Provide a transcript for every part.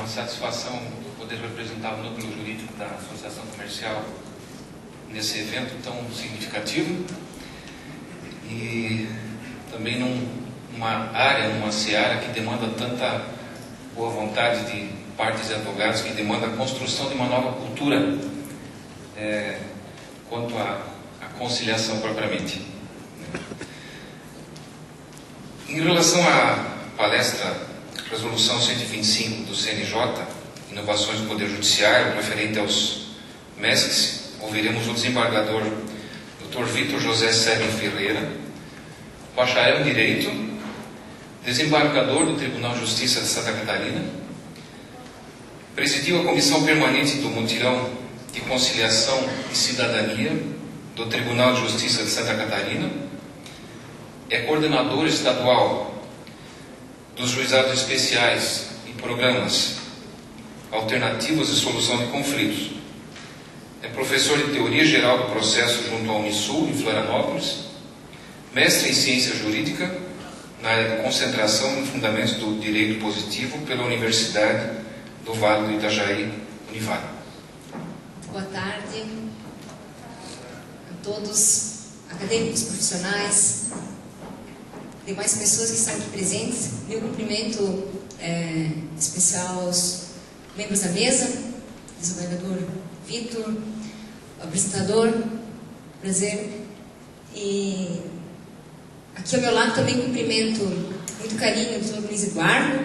uma satisfação poder representar o núcleo jurídico da Associação Comercial nesse evento tão significativo e também numa área, numa seara que demanda tanta boa vontade de partes e advogados, que demanda a construção de uma nova cultura quanto à conciliação propriamente. Em relação à palestra Resolução 125 do CNJ, Inovações do Poder Judiciário, referente aos MESCs, ouviremos o desembargador Dr. Vítor José Seben Ferreira, bacharel em Direito, desembargador do Tribunal de Justiça de Santa Catarina, presidiu a Comissão Permanente do Mutirão de Conciliação e Cidadania do Tribunal de Justiça de Santa Catarina, é coordenador estadual dos Juizados Especiais e Programas Alternativos de Solução de Conflitos. É professor de Teoria Geral do Processo junto ao Unisul, em Florianópolis, mestre em Ciência Jurídica, na área de Concentração em Fundamentos do Direito Positivo pela Universidade do Vale do Itajaí, Univale. Boa tarde a todos, acadêmicos, profissionais, demais pessoas que estão aqui presentes. Meu cumprimento especial aos membros da mesa, desembargador Vítor, apresentador, prazer. E aqui ao meu lado também cumprimento muito carinho o Dr. Luiz Eduardo,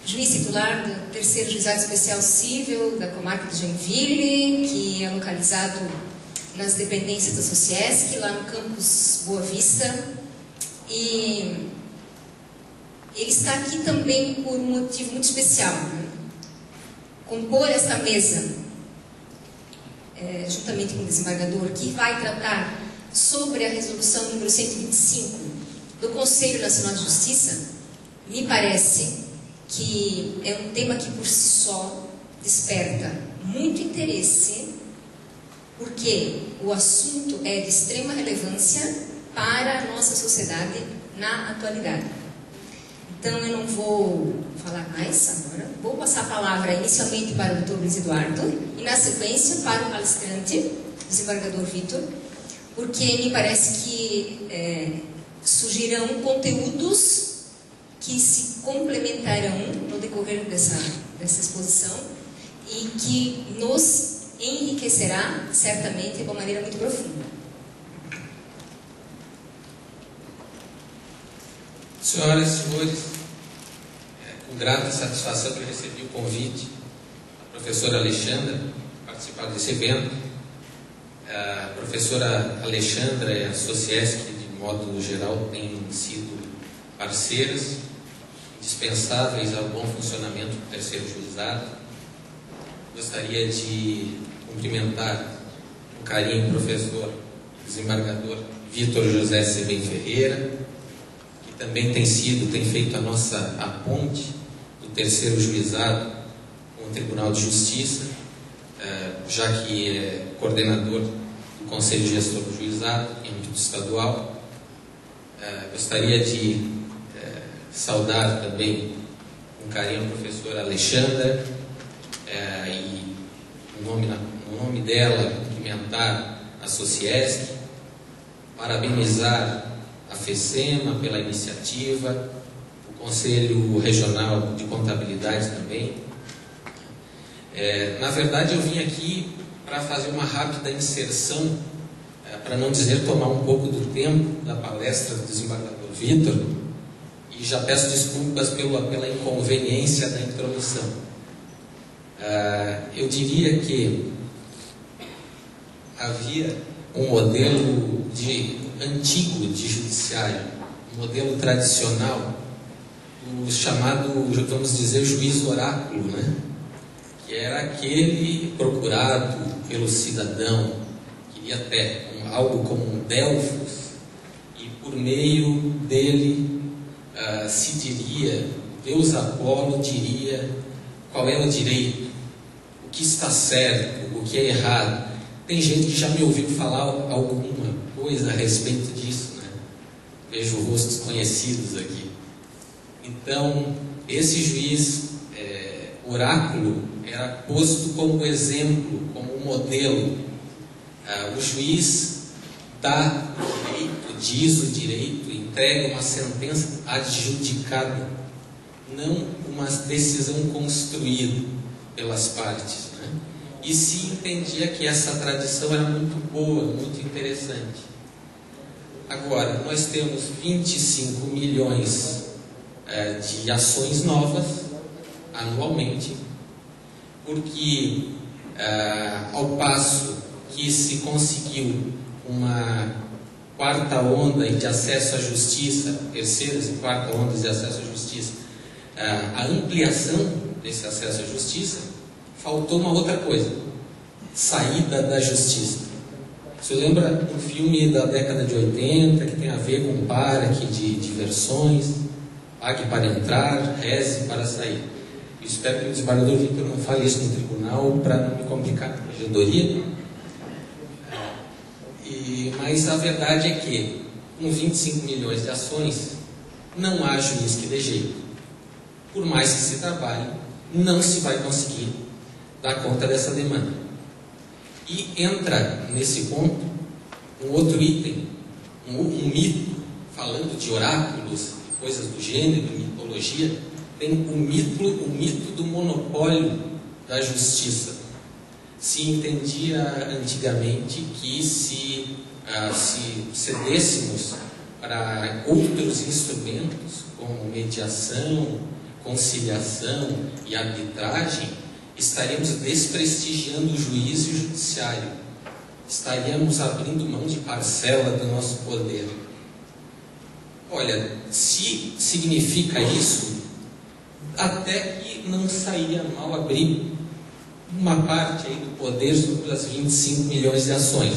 juiz titular do terceiro Juizado Especial Cível da comarca de Joinville, que é localizado nas dependências da Sociesc, lá no campus Boa Vista. E ele está aqui também por um motivo muito especial, né? Compor esta mesa, juntamente com o desembargador, que vai tratar sobre a resolução número 125 do Conselho Nacional de Justiça, me parece que é um tema que por si só desperta muito interesse, porque o assunto é de extrema relevância para a nossa sociedade na atualidade. Então eu não vou falar mais agora, vou passar a palavra inicialmente para o Dr. Luiz Eduardo e na sequência para o palestrante, o desembargador Vítor, porque me parece que surgirão conteúdos que se complementarão no decorrer dessa exposição e que nos enriquecerá certamente de uma maneira muito profunda. Senhoras e senhores, com grata satisfação que eu recebi o convite da professora Alexandra para participar desse evento. A professora Alexandra e a Sociesc, de modo geral, têm sido parceiras indispensáveis ao bom funcionamento do terceiro juizado. Gostaria de cumprimentar com carinho o professor desembargador Vítor José Seben Ferreira, que também tem feito a ponte do terceiro juizado com o Tribunal de Justiça, já que é coordenador do Conselho Gestor do Juizado em âmbito estadual. Gostaria de saudar também com carinho a professora Alexandra e, no nome dela, cumprimentar a Sociesc, parabenizar a FECEMA pela iniciativa, o Conselho Regional de Contabilidade também. Na verdade, eu vim aqui para fazer uma rápida inserção, para não dizer tomar um pouco do tempo da palestra do desembargador Vítor, e já peço desculpas pela inconveniência da introdução. Eu diria que havia um modelo antigo de judiciário, um modelo tradicional, o chamado, vamos dizer, juiz oráculo, né? Que era aquele procurado pelo cidadão, queria até algo como um Delfos, e por meio dele se diria, Deus Apolo diria qual é o direito, o que está certo, o que é errado. Tem gente que já me ouviu falar alguma coisa a respeito disso, né? Vejo rostos conhecidos aqui. Então, esse juiz oráculo era posto como exemplo, como modelo. O juiz dá o direito, diz o direito, entrega uma sentença adjudicada, não uma decisão construída pelas partes, né? E se entendia que essa tradição era muito boa, muito interessante. Agora, nós temos 25 milhões de ações novas anualmente, porque ao passo que se conseguiu uma quarta onda de acesso à justiça, terceiras e quarta ondas de acesso à justiça, a ampliação desse acesso à justiça, faltou uma outra coisa: saída da justiça. Você lembra um filme da década de 80 que tem a ver com um parque de diversões? Pague para entrar, reze para sair. Eu espero que o desembargador Victor não fale isso no tribunal para não me complicar com a corregedoria. Mas a verdade é que, com 25 milhões de ações, não há juiz que dê jeito. Por mais que se trabalhe, não se vai conseguir dar conta dessa demanda. E entra nesse ponto um outro item, um mito, falando de oráculos, coisas do gênero, mitologia. Tem o mito do monopólio da justiça. Se entendia antigamente que se cedêssemos para outros instrumentos, como mediação, conciliação e arbitragem, estaríamos desprestigiando o juiz e o judiciário. Estaríamos abrindo mão de parcela do nosso poder. Olha, se significa isso, até que não saía mal abrir uma parte aí do poder sobre as 25 milhões de ações.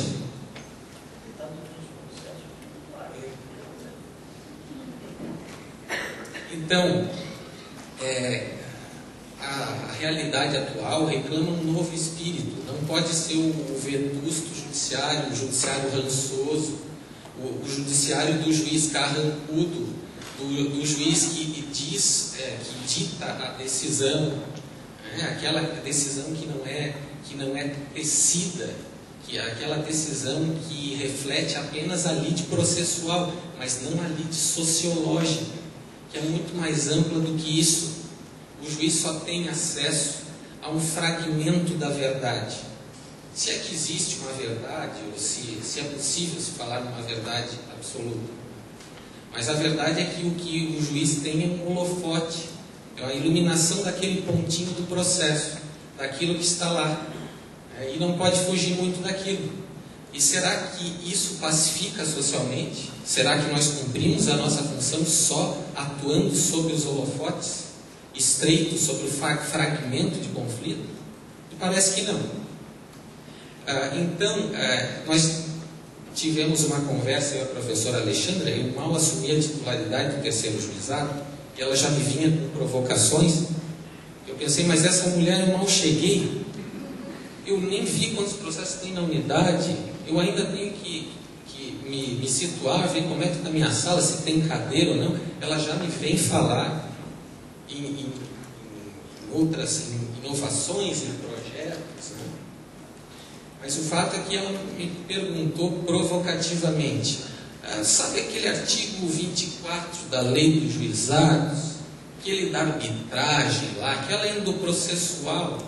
Então, a realidade atual reclama um novo espírito. Não pode ser o vetusto judiciário, o judiciário rançoso, o judiciário do juiz carrancudo, do juiz que diz, que dita a decisão, aquela decisão que não é tecida, que é aquela decisão que reflete apenas a lide processual, mas não a lide sociológica, que é muito mais ampla do que isso. O juiz só tem acesso a um fragmento da verdade. Se é que existe uma verdade, ou se é possível se falar numa verdade absoluta. Mas a verdade é que o que o juiz tem é um holofote, é a iluminação daquele pontinho do processo, daquilo que está lá. E não pode fugir muito daquilo. E será que isso pacifica socialmente? Será que nós cumprimos a nossa função só atuando sobre os holofotes, estreitos sobre o fragmento de conflito? E parece que não. Então, nós tivemos uma conversa, eu e a professora Alexandra, eu mal assumi a titularidade do terceiro juizado, e ela já me vinha com provocações. Eu pensei, mas essa mulher eu mal cheguei, eu nem vi quantos processos tem na unidade, eu ainda tenho que me situar, ver como é que está a minha sala, se tem cadeira ou não. Ela já me vem falar em outras inovações, em projetos, né? Mas o fato é que ela me perguntou provocativamente, sabe aquele artigo 24 da Lei dos Juizados, aquele da arbitragem lá, aquela endoprocessual,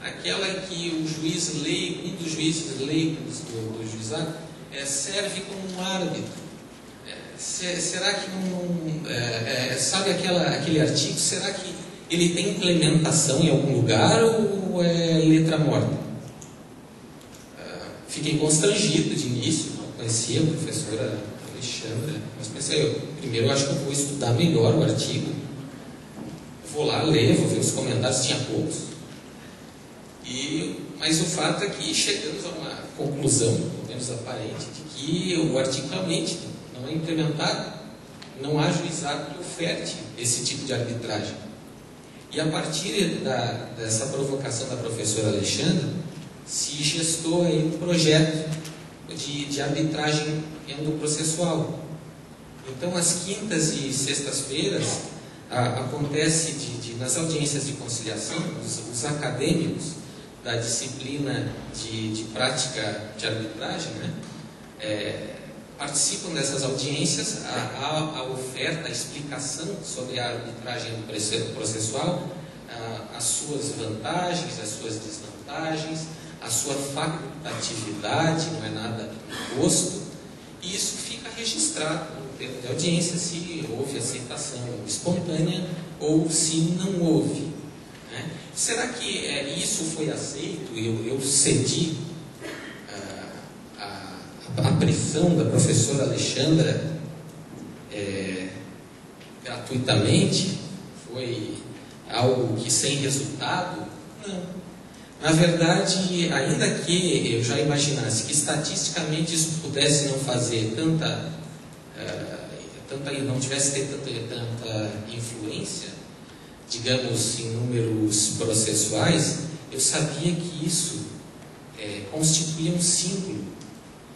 aquela que o juiz leigo, um dos juízes leigos do juizado, serve como um árbitro. Será que sabe aquele artigo, será que ele tem implementação em algum lugar ou é letra morta? Fiquei constrangido de início, não conhecia a professora Alexandra, mas pensei, primeiro eu acho que eu vou estudar melhor o artigo, vou lá ler, vou ver os comentários, tinha poucos, mas o fato é que chegamos a uma conclusão, pelo menos aparente, de que o artigo realmente não é implementado, não há juizado que oferte esse tipo de arbitragem. E a partir dessa provocação da professora Alexandra, se gestou aí um projeto de arbitragem endoprocessual. Então, às quintas e sextas-feiras, acontece nas audiências de conciliação, os acadêmicos da disciplina de prática de arbitragem, né, participam dessas audiências, a oferta, a explicação sobre a arbitragem processual, as suas vantagens, as suas desvantagens, a sua facultatividade, não é nada imposto, e isso fica registrado no termo de audiência se houve aceitação espontânea ou se não houve. Né? Será que isso foi aceito? Eu cedi a pressão da professora Alexandra gratuitamente? Foi algo que sem resultado? Não. Na verdade, ainda que eu já imaginasse que estatisticamente isso pudesse não fazer não tivesse ter tanta influência, digamos, em números processuais, eu sabia que isso constituía um símbolo,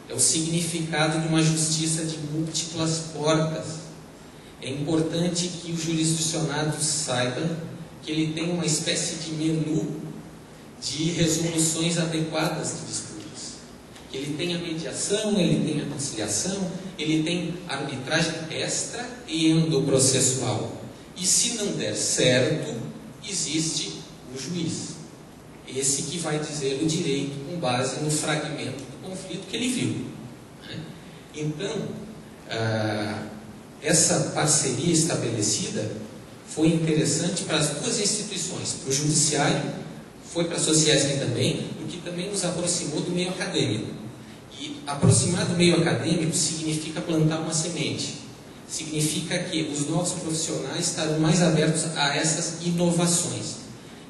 é o significado de uma justiça de múltiplas portas. É importante que o jurisdicionado saiba que ele tem uma espécie de menu de resoluções adequadas de disputas. Ele tem a mediação, ele tem a conciliação, ele tem a arbitragem extra e endoprocessual. E se não der certo, existe o juiz. Esse que vai dizer o direito com base no fragmento do conflito que ele viu. Então, essa parceria estabelecida foi interessante para as duas instituições, para o judiciário, foi para a Sociesp também, o que também nos aproximou do meio acadêmico. E aproximar do meio acadêmico significa plantar uma semente. Significa que os novos profissionais estarão mais abertos a essas inovações.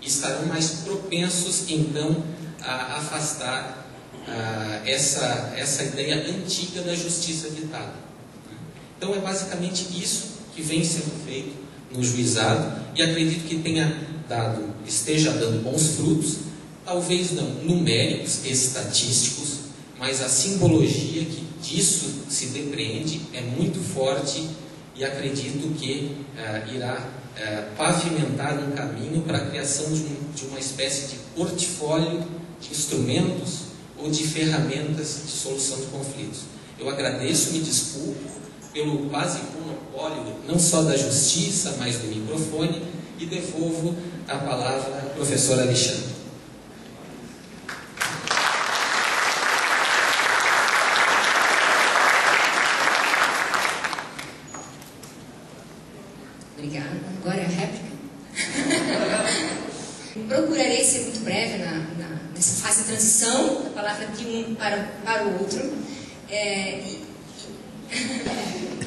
Estarão mais propensos, então, a afastar essa ideia antiga da justiça ditada. Então, é basicamente isso que vem sendo feito no juizado, e acredito que esteja dando bons frutos, talvez não numéricos, estatísticos, mas a simbologia que disso se depreende é muito forte, e acredito que irá pavimentar um caminho para a criação de uma espécie de portfólio de instrumentos ou de ferramentas de solução de conflitos. Eu agradeço, me desculpo pelo quase monopólio, não só da justiça, mas do microfone, e devolvo a palavra à professora Alexandra. Obrigada. Agora é a réplica. Procurarei ser muito breve nessa fase de transição, da palavra de um para o outro.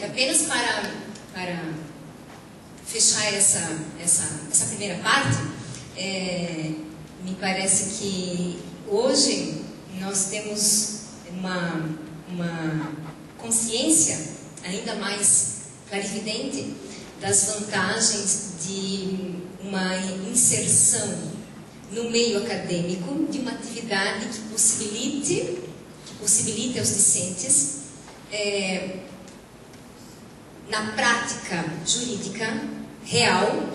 Apenas para fechar essa primeira parte, me parece que hoje nós temos uma consciência ainda mais clarividente das vantagens de uma inserção no meio acadêmico de uma atividade que possibilite aos discentes na prática jurídica real,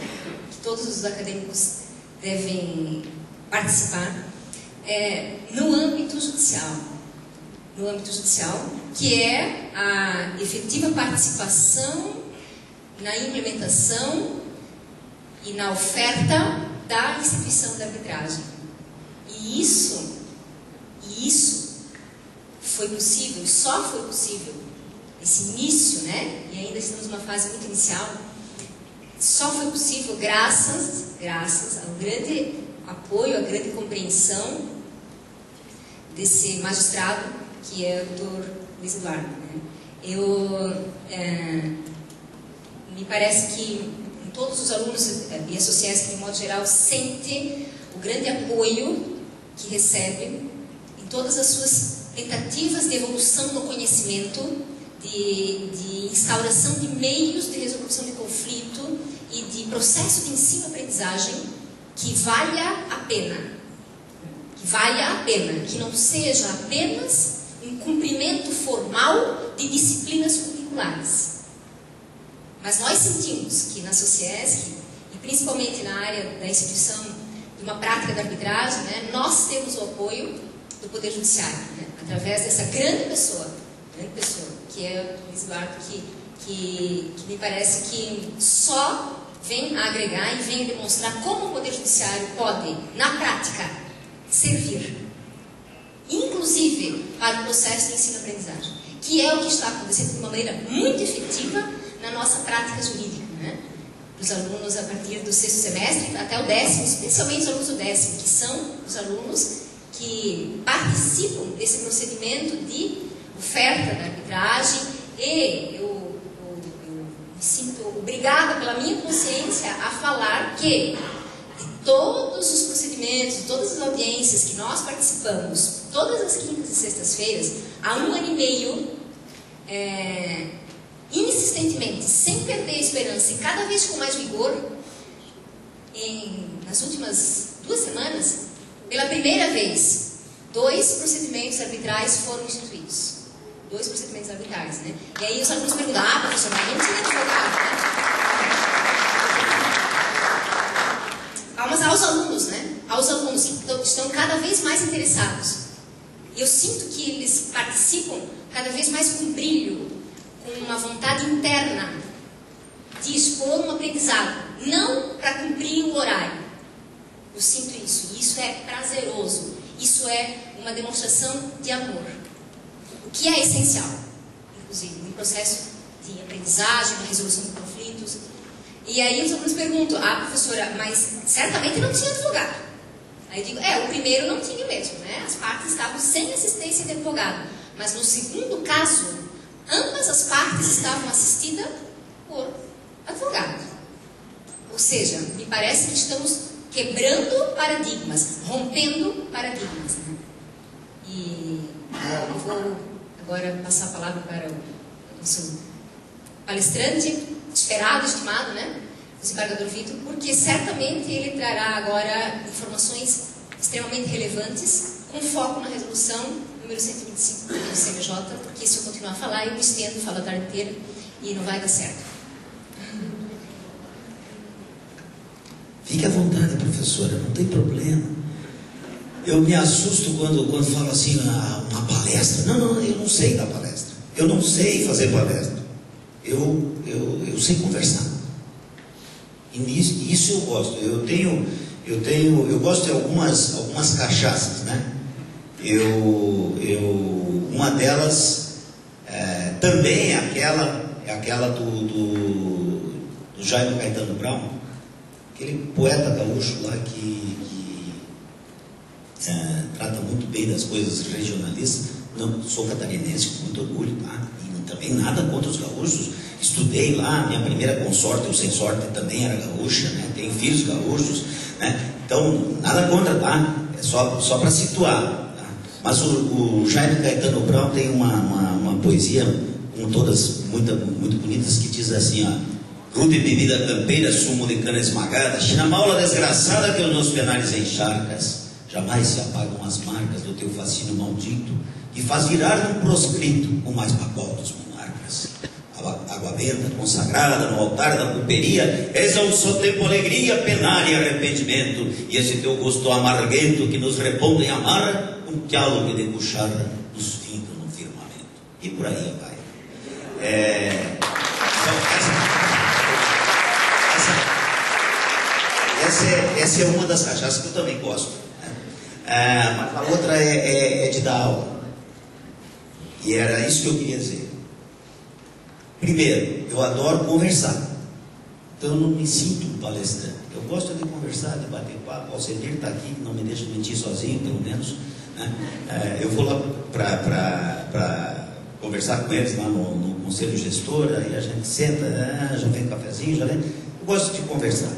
que todos os acadêmicos devem participar, no âmbito judicial, que é a efetiva participação na implementação e na oferta da instituição da arbitragem. E isso foi possível, só foi possível, esse início, né? E ainda estamos numa fase muito inicial, só foi possível graças ao grande apoio, à grande compreensão desse magistrado que é o Dr. Luiz Eduardo, né? Me parece que todos os alunos e a Sociesp, de modo geral, sentem o grande apoio que recebem em todas as suas tentativas de evolução do conhecimento, de instauração de meios de resolução de conflito e de processo de ensino-aprendizagem que valha a pena, que não seja apenas um cumprimento formal de disciplinas curriculares. Mas nós sentimos que na SOCIESC, e principalmente na área da instituição de uma prática da arbitragem, né, nós temos o apoio do Poder Judiciário, né, através dessa grande pessoa, que é o Luiz Eduardo, que me parece que só vem a agregar e vem a demonstrar como o Poder Judiciário pode, na prática, servir, inclusive para o processo de ensino-aprendizagem, que é o que está acontecendo de uma maneira muito efetiva na nossa prática jurídica, né? Os alunos a partir do 6º semestre até o 10º, especialmente os alunos do 10º, que são os alunos que participam desse procedimento de oferta da arbitragem, e eu me sinto obrigada pela minha consciência a falar que de todos os procedimentos, de todas as audiências que nós participamos, todas as quintas e sextas-feiras, há 1 ano e meio, insistentemente, sem perder a esperança e cada vez com mais vigor, nas últimas 2 semanas, pela primeira vez, 2 procedimentos arbitrais foram instituídos. 2 procedimentos arbitrais, né? E aí os alunos perguntam, professor, mas não tinha advogado, né? Mas aos alunos, né? Aos alunos que estão cada vez mais interessados. Eu sinto que eles participam cada vez mais com brilho, com uma vontade interna de expor um aprendizado, não para cumprir o horário. Eu sinto isso, e isso é prazeroso, isso é uma demonstração de amor, o que é essencial, inclusive, no processo de aprendizagem, na resolução de conflitos. E aí os alunos perguntam, professora, mas certamente não tinha advogado. Aí eu digo, o primeiro não tinha mesmo, né? As partes estavam sem assistência de advogado, mas no segundo caso, ambas as partes estavam assistidas por advogado. Ou seja, me parece que estamos quebrando paradigmas, rompendo paradigmas, né? E eu vou agora passar a palavra para o nosso palestrante, esperado, estimado, né? O desembargador Vitor, porque certamente ele trará agora informações extremamente relevantes, com foco na resolução número 125 do CNJ, porque se eu continuar a falar, eu me estendo, falo a tarde inteira e não vai dar certo. Fique à vontade, professora, não tem problema. Eu me assusto quando falo assim, uma palestra. Não, eu não sei dar palestra. Eu não sei fazer palestra. Eu sei conversar. E isso eu gosto. Eu gosto de algumas cachaças, né? Uma delas também é aquela do Jaime Caetano Brown, aquele poeta gaúcho lá que trata muito bem das coisas regionalistas. Não, sou catarinense com muito orgulho, tá? E também nada contra os gaúchos. Estudei lá, minha primeira consorte, ou sem sorte, também era gaúcha, né? Tenho filhos gaúchos, né? Então, nada contra, tá? É só para situar, tá? Mas o Jaime Caetano Brown tem uma poesia, com todas muito bonitas, que diz assim, rude bebida campeira, sumo de cana esmagada, chinamola desgraçada que os meus penais encharcas, jamais se apagam as marcas do teu fascínio maldito, que faz virar num proscrito o mais bagual dos monarcas. Água benta, consagrada no altar da pulperia, és ao só tempo alegria, penar e arrependimento, e esse teu gosto amarguento que nos reponde em amarra, um diálogo de cuchara nos finca no firmamento. E por aí vai. Essa é uma das cachaças que eu também gosto, né? Mas a outra é de dar aula. E era isso que eu queria dizer. Primeiro, eu adoro conversar. Então eu não me sinto um palestrante. Eu gosto de conversar, de bater papo. O Alcemir está aqui, que não me deixa mentir sozinho, pelo menos, né? Eu vou lá para conversar com eles lá no conselho gestor, aí a gente senta, já vem um cafezinho, já vem. Eu gosto de conversar.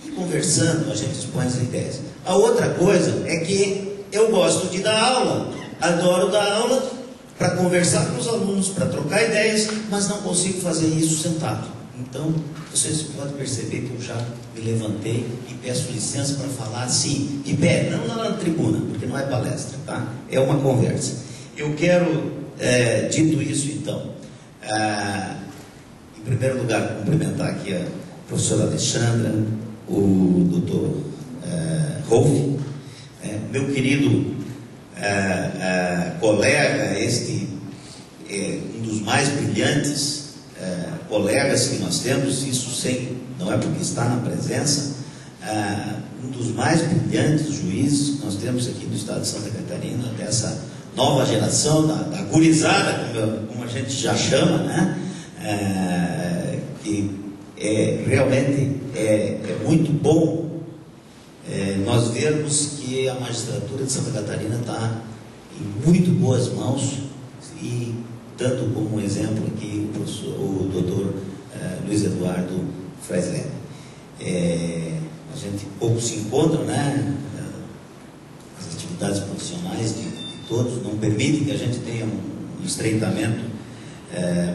E conversando, a gente expõe as ideias. A outra coisa é que eu gosto de dar aula. Adoro dar aula para conversar com os alunos, para trocar ideias, mas não consigo fazer isso sentado. Então, vocês podem perceber que eu já me levantei e peço licença para falar assim, de pé, não lá na tribuna, porque não é palestra, tá? É uma conversa. Eu quero, dito isso então, em Em primeiro lugar, cumprimentar aqui a professora Alexandra, o doutor Rolf, meu querido colega, um dos mais brilhantes colegas que nós temos, isso não é porque está na presença, um dos mais brilhantes juízes que nós temos aqui no estado de Santa Catarina, dessa nova geração, da gurizada, como a gente já chama, né? Que realmente é muito bom nós vermos que a magistratura de Santa Catarina está em muito boas mãos, e dando como exemplo aqui o doutor Luiz Eduardo Freisler. A gente pouco se encontra, né? As atividades profissionais de todos não permitem que a gente tenha um estreitamento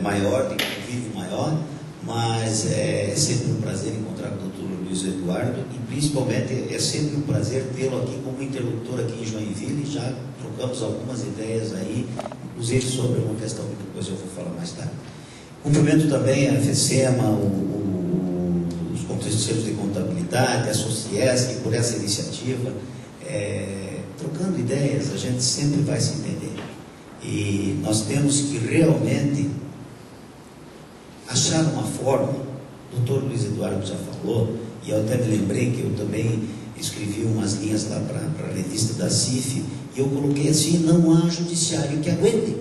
maior, de convívio maior, mas é sempre um prazer encontrar com o doutor Luiz Eduardo, e principalmente é sempre um prazer tê-lo aqui como interlocutor aqui em Joinville. Já trocamos algumas ideias aí, inclusive sobre uma questão que depois eu vou falar mais tarde. Cumprimento também a FECEMA, os conselhos de contabilidade, a Sociesc, por essa iniciativa. Trocando ideias, a gente sempre vai se entender. E nós temos que realmente achar uma forma. O doutor Luiz Eduardo já falou, e eu até me lembrei que eu também escrevi umas linhas lá para a revista da CIF, e eu coloquei assim: não há judiciário que aguente.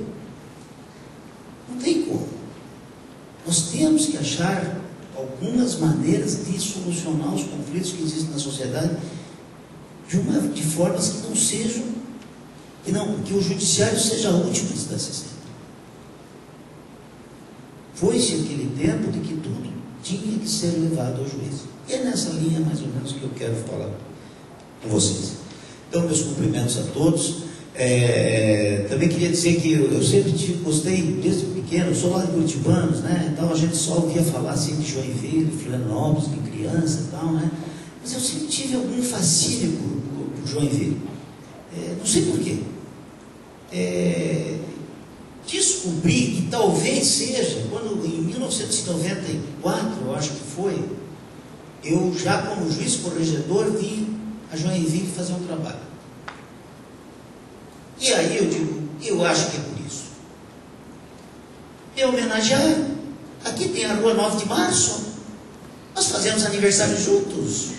Não tem como. Nós temos que achar algumas maneiras de solucionar os conflitos que existem na sociedade de formas que não sejam, que o judiciário seja a última instância sempre. Foi-se aquele tempo de que tudo tinha que ser levado ao juiz. E é nessa linha mais ou menos que eu quero falar com vocês. Então, meus cumprimentos a todos. Também queria dizer que eu sempre gostei, desde pequeno, sou lá de Curitibanos, né? Então a gente só ouvia falar assim de Joinville, Florianópolis, de criança e tal, né? Mas eu sempre tive algum fascínio por Joinville. Não sei porquê. Descobri que talvez seja quando, em 1994, eu acho que foi, eu já como juiz corregedor vim a Joinville fazer um trabalho. E aí eu digo, eu acho que é por isso. Me homenagear. Aqui tem a Rua 9 de Março. Nós fazemos aniversário juntos.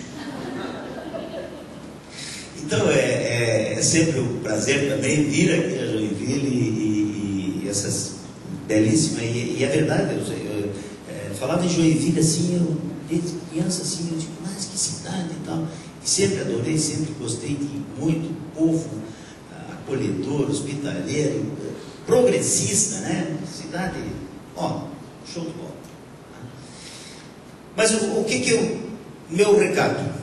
Então é sempre um prazer também vir aqui a Joinville e essas belíssimas. E é verdade, eu falava em Joinville assim, eu desde criança assim, eu digo, mas que cidade e tal. E sempre adorei, sempre gostei de muito povo acolhedor, hospitaleiro, progressista, né? Cidade, show de bola. Mas o que meu recado?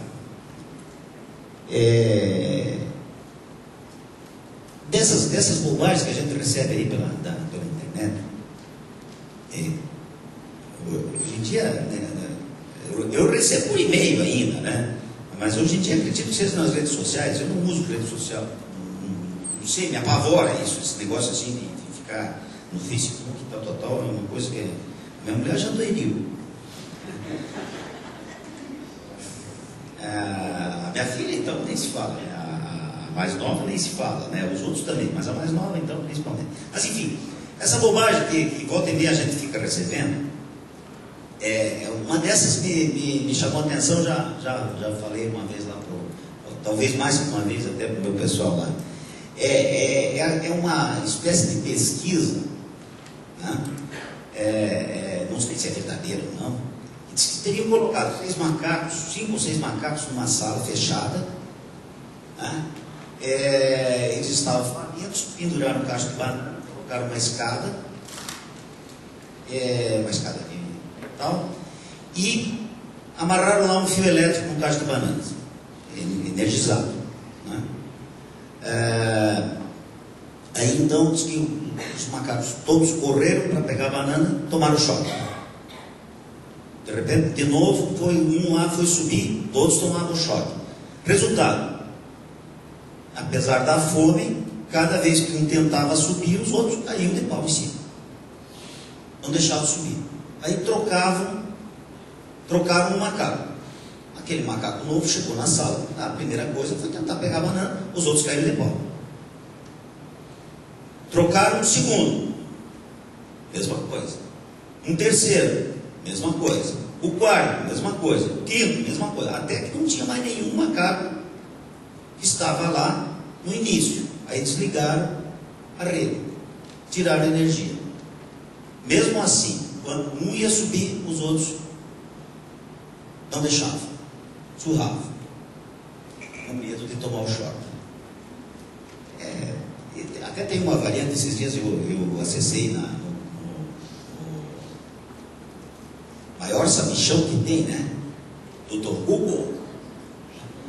Dessas bobagens que a gente recebe aí pela internet, hoje em dia, eu recebo por e-mail ainda, né? Mas hoje em dia acredito que seja nas redes sociais. Eu não uso rede social, não sei, me apavora isso, esse negócio assim de ficar no Facebook, tal, é uma coisa que minha mulher já doeriu. A minha filha, então, nem se fala, né? A mais nova nem se fala, né? Os outros também, mas a mais nova, então, principalmente. Mas, enfim, essa bobagem que volta e meia a gente fica recebendo, uma dessas me chamou a atenção, já falei uma vez lá, talvez mais que uma vez até para o meu pessoal lá. É uma espécie de pesquisa, né? Não sei se é verdadeiro ou não. Diz que teriam colocado 5 ou 6 macacos numa sala fechada, né? Eles estavam famintos, penduraram um cacho de banana, colocaram uma escada de tal, e amarraram lá um fio elétrico com um cacho de bananas, energizado, né? Aí então diz que os macacos todos correram para pegar a banana, tomaram choque. De repente, de novo, um lá foi subir, todos tomaram choque. Resultado, apesar da fome, cada vez que um tentava subir, os outros caíam de pau em cima. Não deixavam subir. Aí trocaram um macaco. Aquele macaco novo chegou na sala, a primeira coisa foi tentar pegar a banana, os outros caíram de pau. Trocaram um segundo, mesma coisa. Um terceiro, mesma coisa. O quarto, mesma coisa. O quinto, mesma coisa. Até que não tinha mais nenhum macaco que estava lá no início. Aí desligaram a rede, tiraram a energia. Mesmo assim, quando um ia subir, os outros não deixavam, surravam, com medo de tomar o choque. Até tem uma variante, esses dias eu acessei no maior sabichão que tem, né? Dr. Google.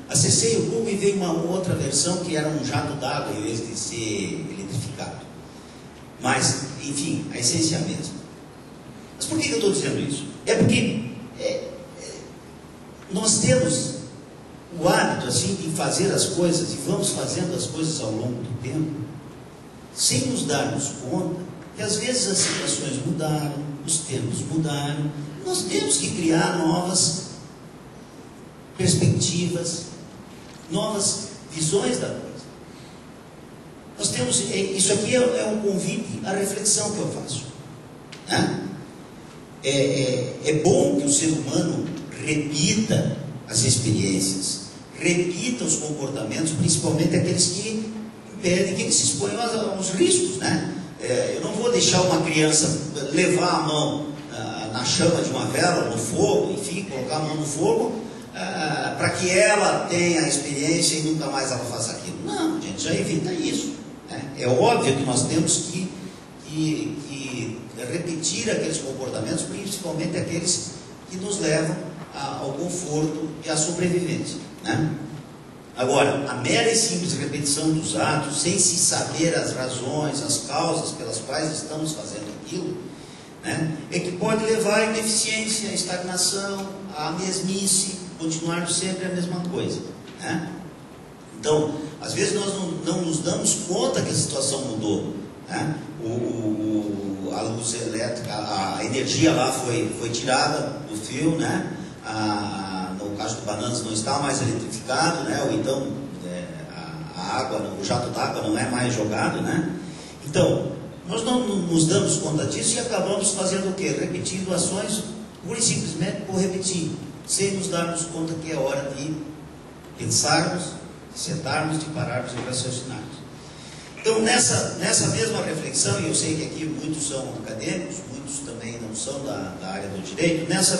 Acessei o Google e veio uma outra versão que era um jato d'água em vez de ser eletrificado. Mas, enfim, a essência é a mesma. Mas por que eu estou dizendo isso? É porque nós temos o hábito assim de fazer as coisas, e vamos fazendo as coisas ao longo do tempo, sem nos darmos conta que às vezes as situações mudaram, os tempos mudaram. Nós temos que criar novas perspectivas, novas visões da coisa. Nós temos, isso aqui é um convite à reflexão que eu faço, né? É bom que o ser humano repita as experiências, repita os comportamentos, principalmente aqueles que impedem que ele se exponha aos riscos, né? Eu não vou deixar uma criança levar a mão na chama de uma vela, no fogo, enfim, colocar a mão no fogo, para que ela tenha a experiência e nunca mais ela faça aquilo. Não, a gente já evita isso, né? É óbvio que nós temos que repetir aqueles comportamentos, principalmente aqueles que nos levam ao conforto e à sobrevivência, né? Agora, a mera e simples repetição dos atos, sem se saber as razões, as causas pelas quais estamos fazendo aquilo, né, é que pode levar à ineficiência, à estagnação, à mesmice, continuarmos sempre a mesma coisa, né? Então, às vezes nós não nos damos conta que a situação mudou, né? A luz elétrica, a energia lá foi tirada do fio, né? No caso do Bananas não está mais eletrificado, né? Ou então a água, o jato d'água não é mais jogado, né? Então, nós não nos damos conta disso e acabamos fazendo o quê? Repetindo ações, pura e simplesmente por repetir, sem nos darmos conta que é hora de pensarmos, de sentarmos, de pararmos e raciocinarmos. Então, nessa mesma reflexão, e eu sei que aqui muitos são acadêmicos, muitos também não são da área do direito, nessa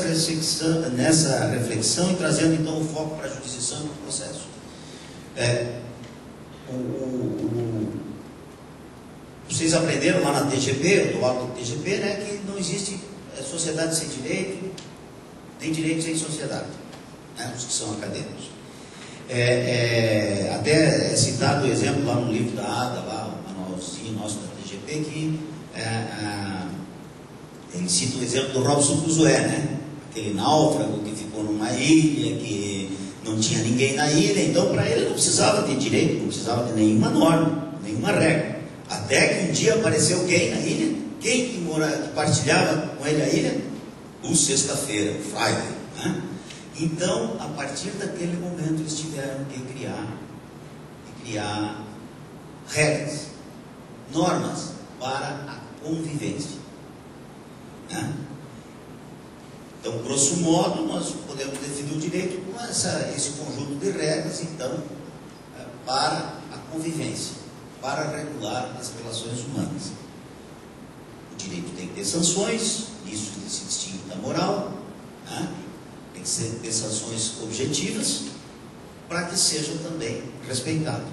reflexão e trazendo então o foco para a jurisdição do processo. Vocês aprenderam lá na TGP, eu dou aula da TGP, né, que não existe sociedade sem direito, nem direito sem sociedade, né, os que são acadêmicos. Até é citado o exemplo lá no livro da Ada, lá, o manualzinho nosso da TGP, que ele cita o exemplo do Robinson Crusoe, né? Aquele náufrago que ficou numa ilha, que não tinha ninguém na ilha, então para ele não precisava ter direito, não precisava de nenhuma norma, nenhuma regra. Até que um dia apareceu quem na ilha? Quem que partilhava com ele a ilha? O Sexta-feira, o Friday, né? Então, a partir daquele momento, eles tiveram que criar regras, normas para a convivência, né? Então, grosso modo, nós podemos definir o direito com esse conjunto de regras, então, para a convivência, para regular as relações humanas. O direito tem que ter sanções, isso se distingue da moral, né? Tem que ter sanções objetivas para que seja também respeitado.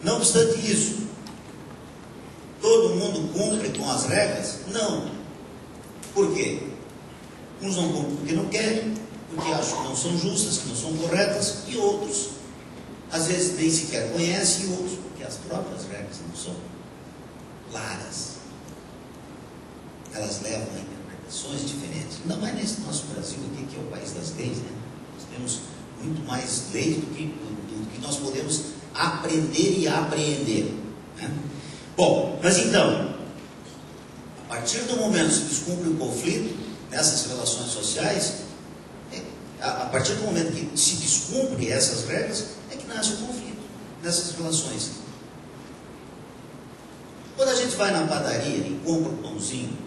Não obstante isso, todo mundo cumpre com as regras? Não. Por quê? Uns não cumprem porque não querem, porque acham que não são justas, que não são corretas, e outros, às vezes, nem sequer conhecem, e outros porque as próprias regras não são claras. Elas levam a interpretações diferentes. Ainda mais nesse nosso Brasil aqui, que é o país das leis, né? Nós temos muito mais leis do que nós podemos aprender e apreender, né? Bom, mas então, partir do momento que se descumpre o conflito nessas relações sociais, a partir do momento que se descumpre essas regras, é que nasce o conflito nessas relações. Quando a gente vai na padaria e compra um pãozinho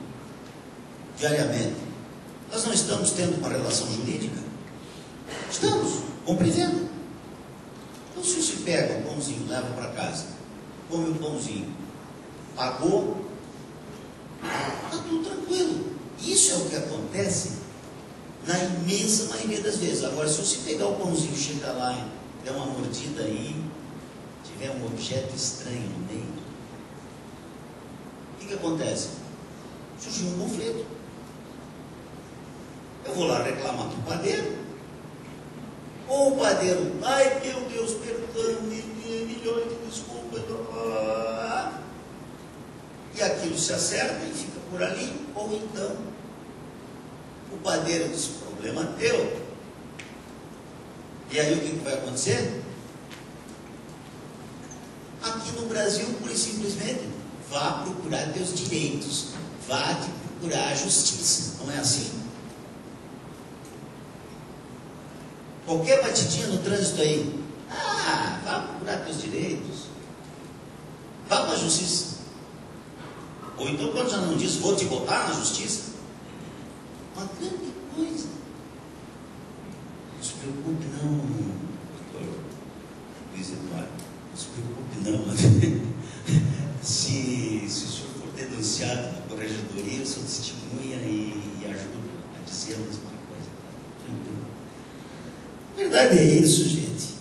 diariamente, nós não estamos tendo uma relação jurídica? Estamos, compra e venda. Então, se você pega o pãozinho, leva para casa, come o pãozinho, pagou, está tudo tranquilo. Isso é o que acontece na imensa maioria das vezes. Agora, se você pegar o pãozinho, chegar lá e der uma mordida aí, tiver um objeto estranho no meio, o que acontece? Surgiu um conflito. Eu vou lá reclamar para o padeiro, ou o padeiro, ai meu Deus, perdão, milhões de desculpas, e aquilo se acerta e fica por ali, ou então o padeiro diz, problema teu. E aí o que vai acontecer? Aqui no Brasil, pura e simplesmente, vá procurar teus direitos, vá te procurar a justiça, não é assim? Qualquer batidinha no trânsito aí, vá procurar teus direitos, vá para a justiça. Ou então, quando já não diz, vou te botar na justiça, uma grande coisa. Não se preocupe não, doutor Luiz Eduardo, não se preocupe não. Se o senhor for denunciado na corregedoria, eu sou testemunha e ajudo a dizer a mesma coisa. Tranquilo. A verdade é isso, gente.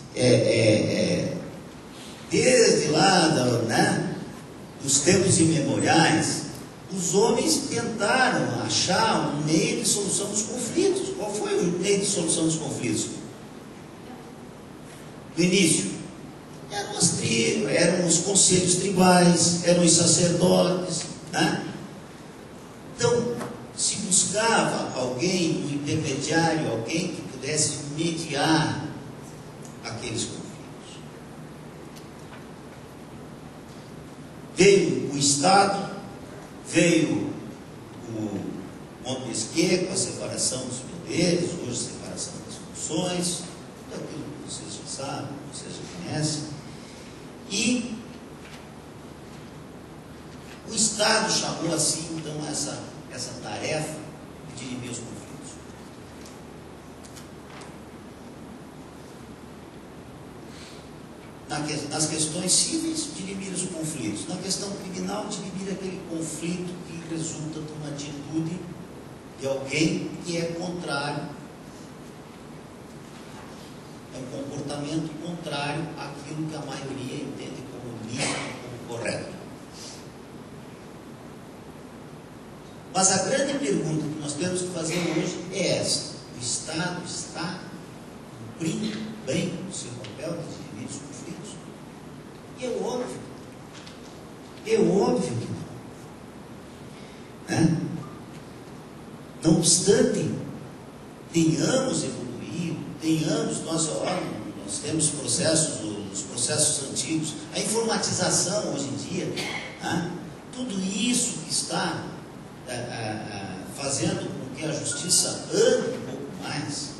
Desde lá, dos tempos imemoriais, os homens tentaram achar um meio de solução dos conflitos. Qual foi o meio de solução dos conflitos? No início, eram os conselhos tribais, eram os sacerdotes, né? Então, se buscava alguém, um intermediário, alguém que pudesse mediar aqueles conflitos. Veio o Estado, veio o Montesquieu com a separação dos poderes, hoje a separação das funções, tudo aquilo que vocês já sabem, que vocês já conhecem. E o Estado chamou assim, então, essa tarefa de dirimir os conflitos. Nas questões cíveis, dirimir os conflitos. Na questão criminal, dirimir aquele conflito que resulta de uma atitude de alguém que é contrário, é um comportamento contrário àquilo que a maioria entende como lícito, como correto. Mas a grande pergunta que nós temos que fazer hoje é essa: o Estado está cumprindo bem o seu papel de dirimir os conflitos? E é óbvio que não. Né? Não obstante, tenhamos evoluído, nós temos processos, os processos antigos, a informatização hoje em dia, né? Tudo isso que está fazendo com que a justiça ande um pouco mais.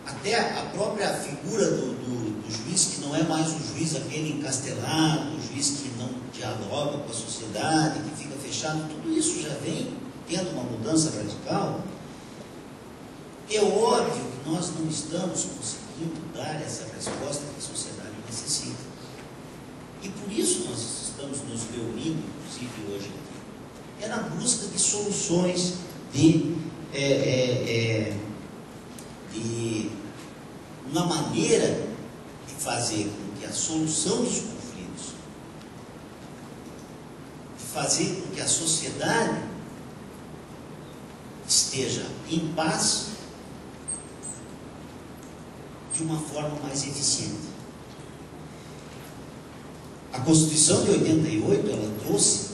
Até a própria figura do juiz, que não é mais o juiz aquele encastelado, o juiz que não dialoga com a sociedade, que fica fechado, tudo isso já vem tendo uma mudança radical. É óbvio que nós não estamos conseguindo dar essa resposta que a sociedade necessita. E por isso nós estamos nos reunindo, inclusive hoje aqui. É na busca de soluções, de uma maneira de fazer com que a solução dos conflitos, de fazer com que a sociedade esteja em paz de uma forma mais eficiente. A Constituição de 88, ela trouxe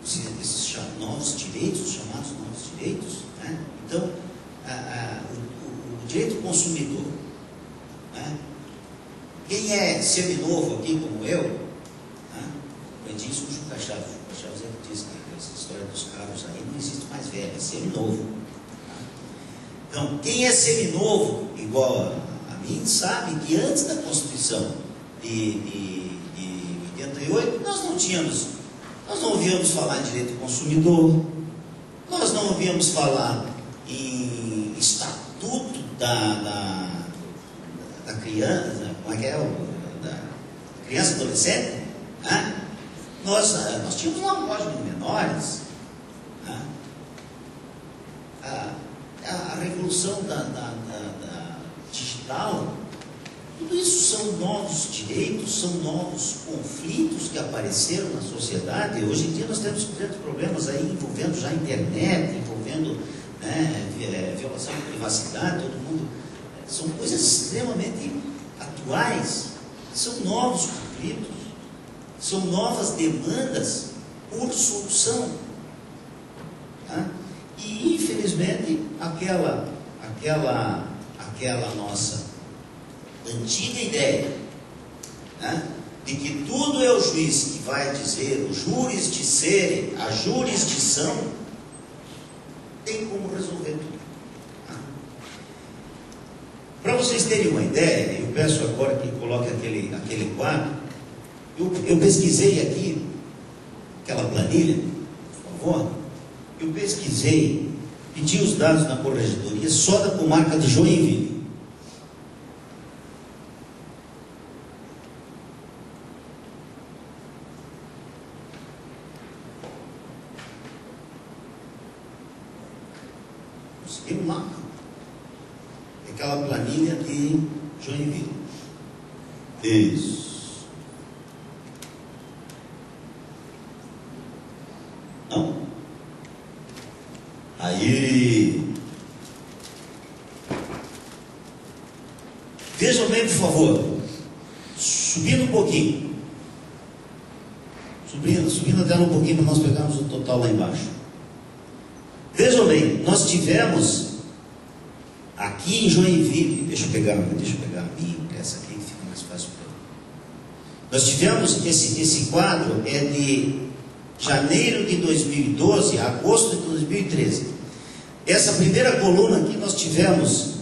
esses novos direitos, os chamados novos direitos, né? Então, o direito do consumidor, né? Quem é seminovo aqui como eu, né? aprendi isso com o Juca Chaves. O Juca Chaves é que diz que essa história dos carros aí não existe mais velho, é seminovo. Então, quem é seminovo, igual a mim, sabe que antes da Constituição de 88, nós não ouvíamos falar em direito do consumidor, nós não ouvíamos falar em estatuto da criança, como é que é? Da criança e adolescente, né? Nós tínhamos uma Código de Menores, né? A revolução da digital, tudo isso são novos direitos, são novos conflitos que apareceram na sociedade. Hoje em dia nós temos grandes problemas aí envolvendo já a internet, envolvendo, né, violação de privacidade, todo mundo. São coisas extremamente atuais, são novos conflitos, são novas demandas por solução. Tá? E infelizmente aquela nossa antiga ideia, né, de que tudo é o juiz que vai dizer, o jurisdicere, a jurisdição, tem como resolver tudo. Tá? Para vocês terem uma ideia, eu peço agora que coloque aquele quadro. Eu pesquisei aqui, aquela planilha, por favor. Eu pesquisei, pedi os dados na corregedoria só da comarca de Joinville. Conseguiram lá? Aquela planilha de Joinville. Isso. Não? Aí. Vejam bem, por favor. Subindo um pouquinho. Subindo até um pouquinho para nós pegarmos o total lá embaixo. Vejam bem, nós tivemos aqui em Joinville, deixa eu pegar a minha impressa aqui que fica mais fácil para mim. Nós tivemos esse quadro é de janeiro de 2012 a agosto de 2013. Essa primeira coluna aqui nós tivemos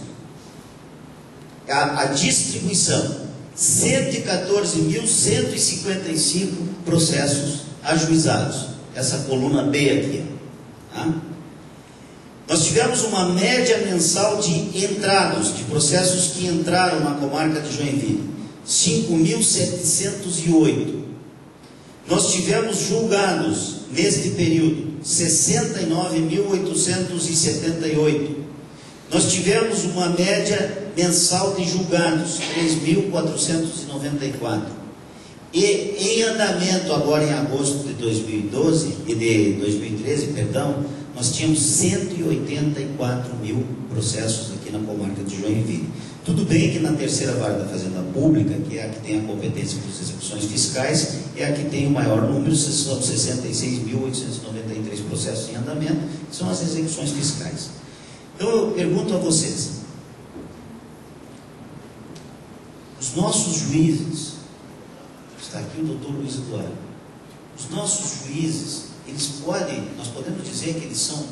a distribuição, 114.155 processos ajuizados. Essa coluna B aqui. Tá? Nós tivemos uma média mensal de entrados, de processos que entraram na comarca de Joinville, 5.708. Nós tivemos julgados, neste período, 69.878. Nós tivemos uma média mensal de julgados, 3.494. E em andamento, agora em agosto de 2013, nós tínhamos 184 mil processos aqui na comarca de Joinville. Tudo bem que na terceira vara da Fazenda Pública, que é a que tem a competência para as execuções fiscais, é a que tem o maior número, são 66.893 processos em andamento, que são as execuções fiscais. Então eu pergunto a vocês, os nossos juízes, está aqui o doutor Luiz Eduardo, os nossos juízes, nós podemos dizer que eles são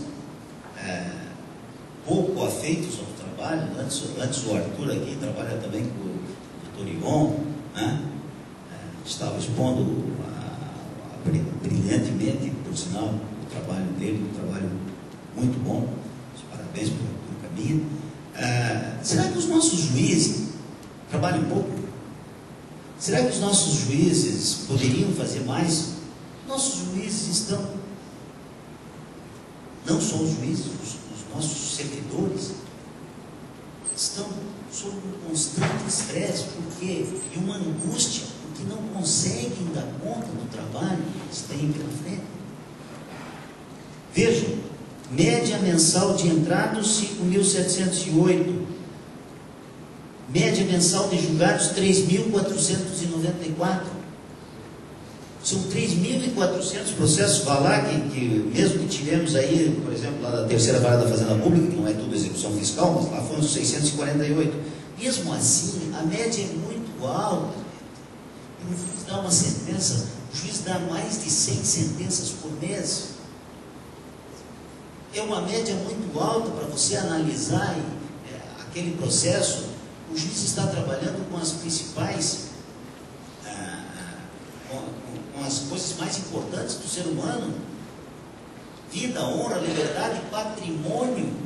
pouco afeitos ao trabalho. Antes o Arthur aqui trabalha também com o doutor Ion, né? Estava expondo brilhantemente, por sinal, o trabalho dele, um trabalho muito bom. Parabéns pelo caminho. Será que os nossos juízes trabalham pouco? Será que os nossos juízes poderiam fazer mais? Nossos juízes não só os juízes, os nossos servidores, estão sob um constante estresse, porque e uma angústia, porque não conseguem dar conta do trabalho que eles têm pela frente. Vejam, média mensal de entrados 5.708, média mensal de julgados 3.494. São 3.400 processos. Vá lá que mesmo que tivemos aí, por exemplo, lá da terceira vara da Fazenda Pública, que não é tudo execução fiscal, mas lá foram 648. Mesmo assim, a média é muito alta. E o juiz dá uma sentença O juiz dá mais de 100 sentenças por mês. É uma média muito alta para você analisar aquele processo. O juiz está trabalhando com as principais, com as coisas mais importantes do ser humano: vida, honra, liberdade, patrimônio.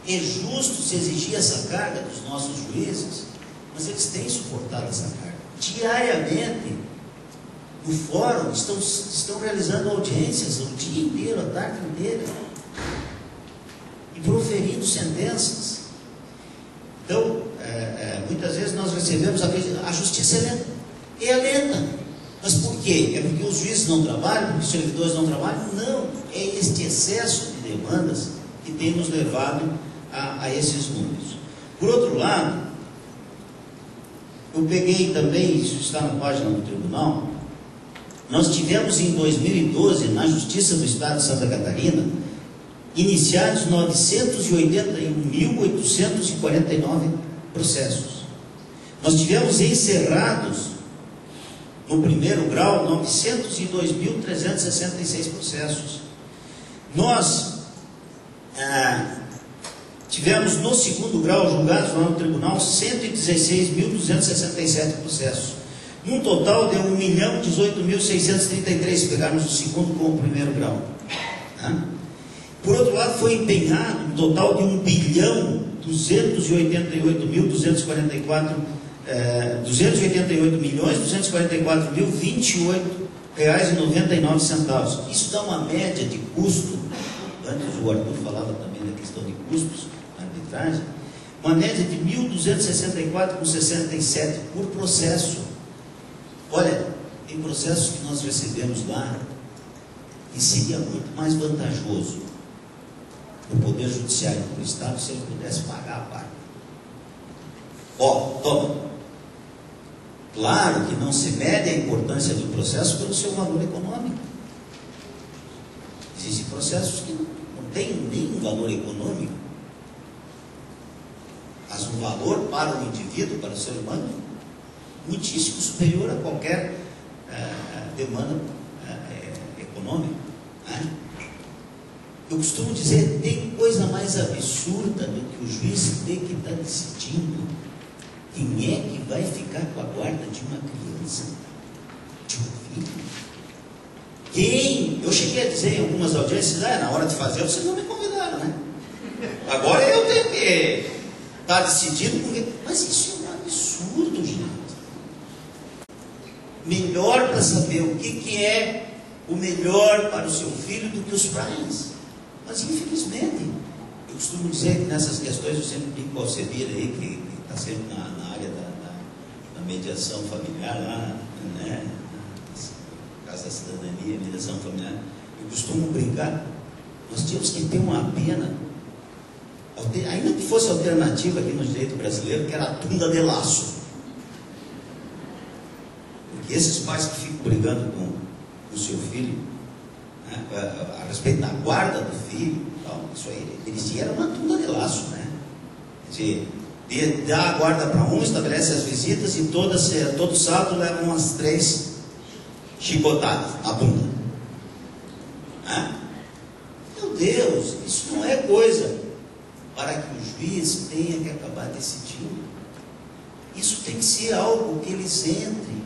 É justo se exigir essa carga dos nossos juízes, mas eles têm suportado essa carga. Diariamente, no fórum, estão realizando audiências o dia inteiro, a tarde inteira, e proferindo sentenças. Então, muitas vezes nós recebemos a justiça é lenta. É lenta. Mas por quê? É porque os juízes não trabalham, porque os servidores não trabalham? Não. É este excesso de demandas que tem nos levado a esses números. Por outro lado, eu peguei também, isso está na página do tribunal, nós tivemos em 2012, na Justiça do Estado de Santa Catarina, iniciados 981.849 processos. Nós tivemos encerrados, no primeiro grau, 902.366 processos. Nós tivemos no segundo grau, julgados lá no tribunal, 116.267 processos. Num total de 1.018.633, pegarmos o segundo com o primeiro grau. Por outro lado, foi empenhado um total de 288.244.028.244.028,99. Isso dá uma média de custo, antes o Arthur falava também da questão de custos na arbitragem, uma média de 1.264,67 por processo. Olha, tem processos que nós recebemos lá e seria muito mais vantajoso o Poder Judiciário do Estado se ele pudesse pagar a parte. Toma. Claro que não se mede a importância do processo pelo seu valor econômico. Existem processos que não têm nenhum valor econômico, mas um valor para o indivíduo, para o ser humano, muitíssimo superior a qualquer demanda econômica. Eu costumo dizer, tem coisa mais absurda do que o juiz ter que estar decidindo quem é que vai ficar com a guarda de uma criança, de um filho. Eu cheguei a dizer em algumas audiências, na hora de fazer, vocês não me convidaram, né? Agora eu tenho que estar decidindo, mas isso é um absurdo, gente. Melhor para saber o que é o melhor para o seu filho do que os pais. Mas infelizmente, eu costumo dizer que nessas questões eu sempre digo com o Alcemir aí, que está sempre na área da mediação familiar lá, né? Na Casa da Cidadania, mediação familiar, eu costumo brincar, nós tínhamos que ter uma pena, ainda que fosse alternativa aqui no direito brasileiro, que era a tunda de laço. Porque esses pais que ficam brigando com o seu filho, a respeito da guarda do filho, isso aí, eles tinham uma tunda de laço, né? Quer dizer, dá a guarda para um, estabelece as visitas e todo sábado levam umas 3 chicotadas na bunda. Meu Deus, isso não é coisa para que o juiz tenha que acabar decidindo. Isso tem que ser algo que eles entrem,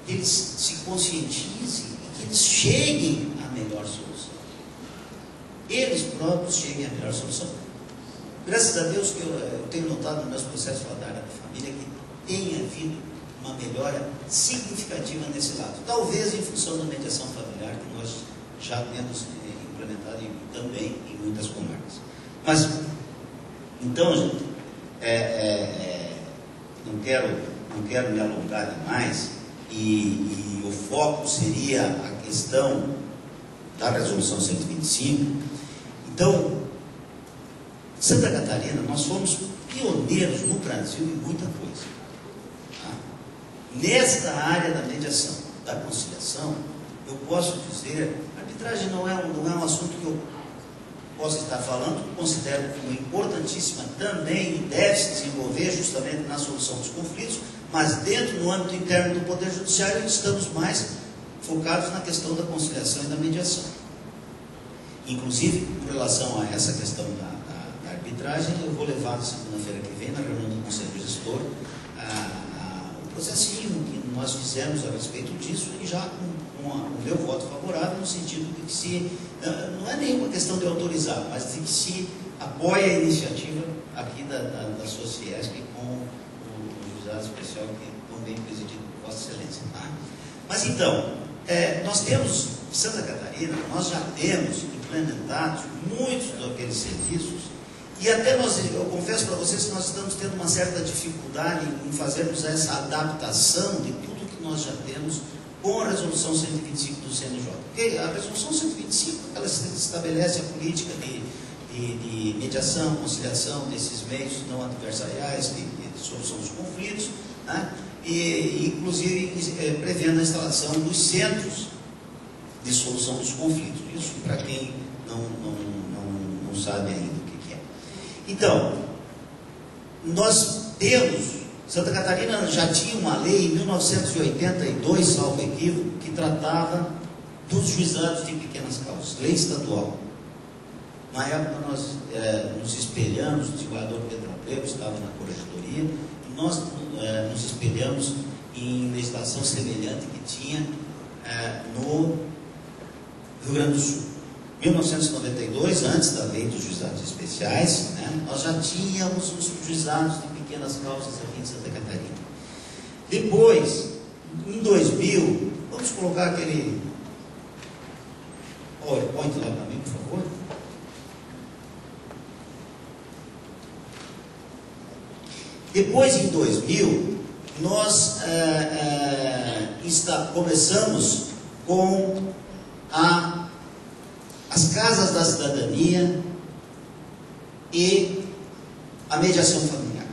que eles se conscientizem, que eles cheguem à melhor solução. Eles próprios cheguem à melhor solução. Graças a Deus que eu tenho notado nos meus processos lá da área da família que tem havido uma melhora significativa nesse lado. Talvez em função da mediação familiar que nós já temos implementado também em muitas comarcas. Mas, então, gente, não quero me alongar demais. E o foco seria a questão da resolução 125. Então, Santa Catarina, nós fomos pioneiros no Brasil em muita coisa. Nesta área da mediação, da conciliação, eu posso dizer, a arbitragem não é um assunto que possa estar falando, considero como importantíssima também e deve se desenvolver justamente na solução dos conflitos, mas dentro do âmbito interno do Poder Judiciário estamos mais focados na questão da conciliação e da mediação. Inclusive, com relação a essa questão da arbitragem, eu vou levar na segunda-feira que vem, na reunião do Conselho Gestor, o processinho que nós fizemos a respeito disso, e já com o meu voto favorável, no sentido de que não é nenhuma questão de autorizar, mas de que se apoia a iniciativa aqui da SOCIESC com o juizado especial, que é bem presidido por Vossa Excelência. Tá? Mas então, nós temos, em Santa Catarina, nós já temos implementados muitos daqueles serviços, e até eu confesso para vocês que nós estamos tendo uma certa dificuldade em fazermos essa adaptação de tudo que nós já temos com a resolução 125 do CNJ. Porque a resolução 125, ela estabelece a política de mediação, conciliação desses meios não adversariais, de solução dos conflitos, né? E inclusive prevendo a instalação dos centros de solução dos conflitos. Isso para quem não sabe ainda o que é. Então, nós temos, Santa Catarina já tinha uma lei em 1982, salvo equívoco, que tratava dos juizados de pequenas causas, lei estadual. Na época nós nos espelhamos, o desembargador Pedro Abreu estava na corregedoria, e nós nos espelhamos em legislação semelhante que tinha no Rio Grande do Sul. Em 1992, antes da lei dos juizados especiais, né, nós já tínhamos os juizados de pequenas causas aqui em Santa Catarina. Depois, em 2000, vamos colocar aquele PowerPoint lá para mim, por favor. Depois, em 2000, nós começamos com as casas da cidadania e a mediação familiar.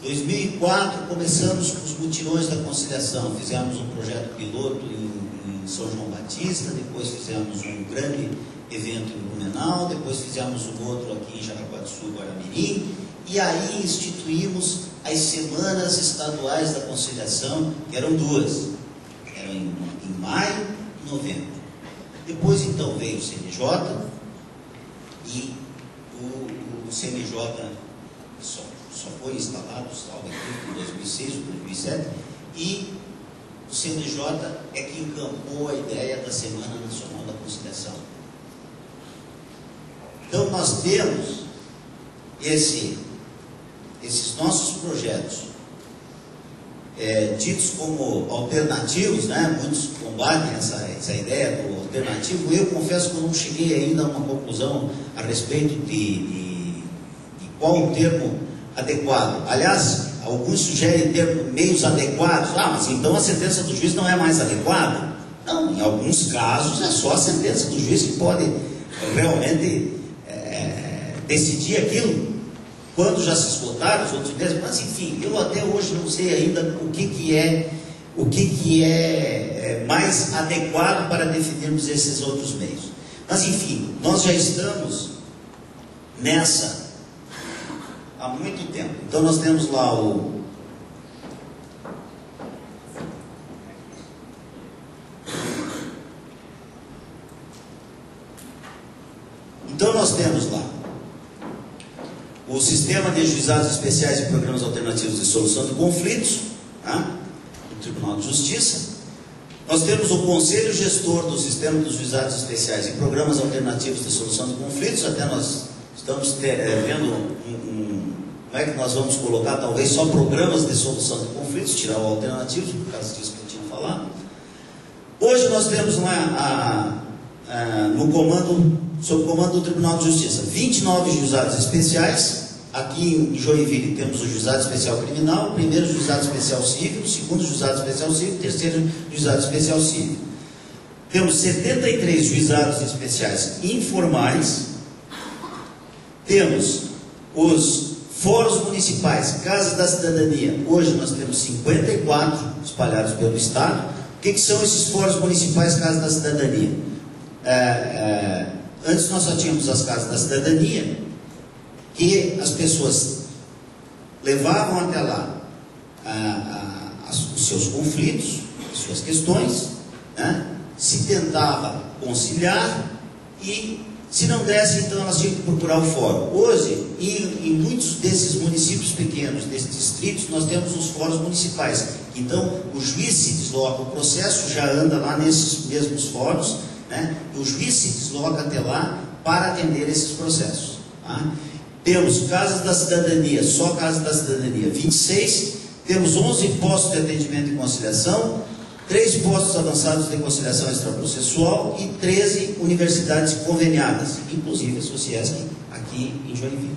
Em 2004, começamos com os mutirões da conciliação. Fizemos um projeto piloto em São João Batista, depois fizemos um grande evento em Blumenau, depois fizemos um outro aqui em Jaraguá do Sul, Guaramirim, e aí instituímos as semanas estaduais da conciliação, que eram duas, eram em maio e novembro. Depois então veio o CNJ, e o CNJ só foi instalado, salvo aqui, em 2006 ou 2007, e o CNJ é que encampou a ideia da Semana Nacional da Conciliação. Então nós temos esses nossos projetos ditos como alternativos, né? Muitos combatem essa ideia do alternativo. Eu confesso que eu não cheguei ainda a uma conclusão a respeito de qual o termo adequado. Aliás, alguns sugerem meios adequados. Mas então a sentença do juiz não é mais adequada? Não, em alguns casos é só a sentença do juiz que pode realmente decidir aquilo, quando já se esgotaram os outros meios. Mas enfim, eu até hoje não sei ainda o que é mais adequado para definirmos esses outros meios. Mas enfim, nós já estamos nessa há muito tempo. Então nós temos lá o sistema de juizados especiais e programas alternativos de solução de conflitos, tá? Do Tribunal de Justiça. Nós temos o Conselho Gestor do Sistema dos Juizados Especiais e Programas Alternativos de Solução de Conflitos. Até nós estamos vendo como é que nós vamos colocar, talvez, só programas de solução de conflitos, tirar o alternativo, por causa disso que eu tinha falado. Hoje nós temos lá sob o comando do Tribunal de Justiça, 29 juizados especiais. Aqui em Joinville temos o juizado especial criminal, o primeiro juizado especial civil, o segundo juizado especial civil, o terceiro juizado especial civil. Temos 73 juizados especiais informais. Temos os fóruns municipais, Casas da Cidadania. Hoje nós temos 54 espalhados pelo Estado. O que são esses fóruns municipais, Casas da Cidadania? Antes nós só tínhamos as casas da cidadania, que as pessoas levavam até lá os seus conflitos, as suas questões, né? Se tentava conciliar e, se não desse, então elas tinham que procurar o fórum. Hoje, em muitos desses municípios pequenos, desses distritos, nós temos os fóruns municipais. Então, o juiz se desloca, o processo já anda lá nesses mesmos fóruns, né? O juiz se desloca até lá para atender esses processos. Tá? Temos casas da cidadania, só casas da cidadania, 26. Temos 11 postos de atendimento e conciliação, 3 postos avançados de conciliação extraprocessual e 13 universidades conveniadas, inclusive a Sociesc aqui em Joinville.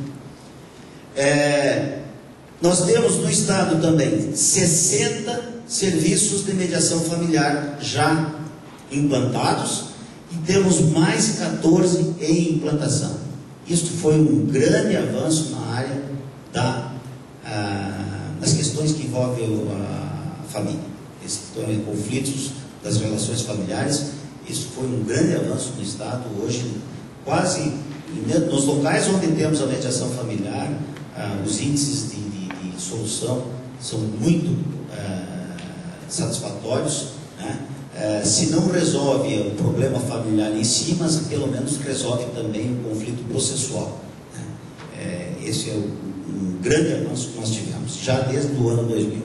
Nós temos no estado também 60 serviços de mediação familiar já implantados e temos mais 14 em implantação. Isto foi um grande avanço na área das questões que envolvem a família, conflitos das relações familiares. Isso foi um grande avanço no estado. Hoje, quase nos locais onde temos a mediação familiar, os índices de solução são muito satisfatórios, né? Se não resolve o problema familiar em si, mas pelo menos resolve também o conflito processual, né? Esse é um grande avanço que nós tivemos, já desde o ano 2000.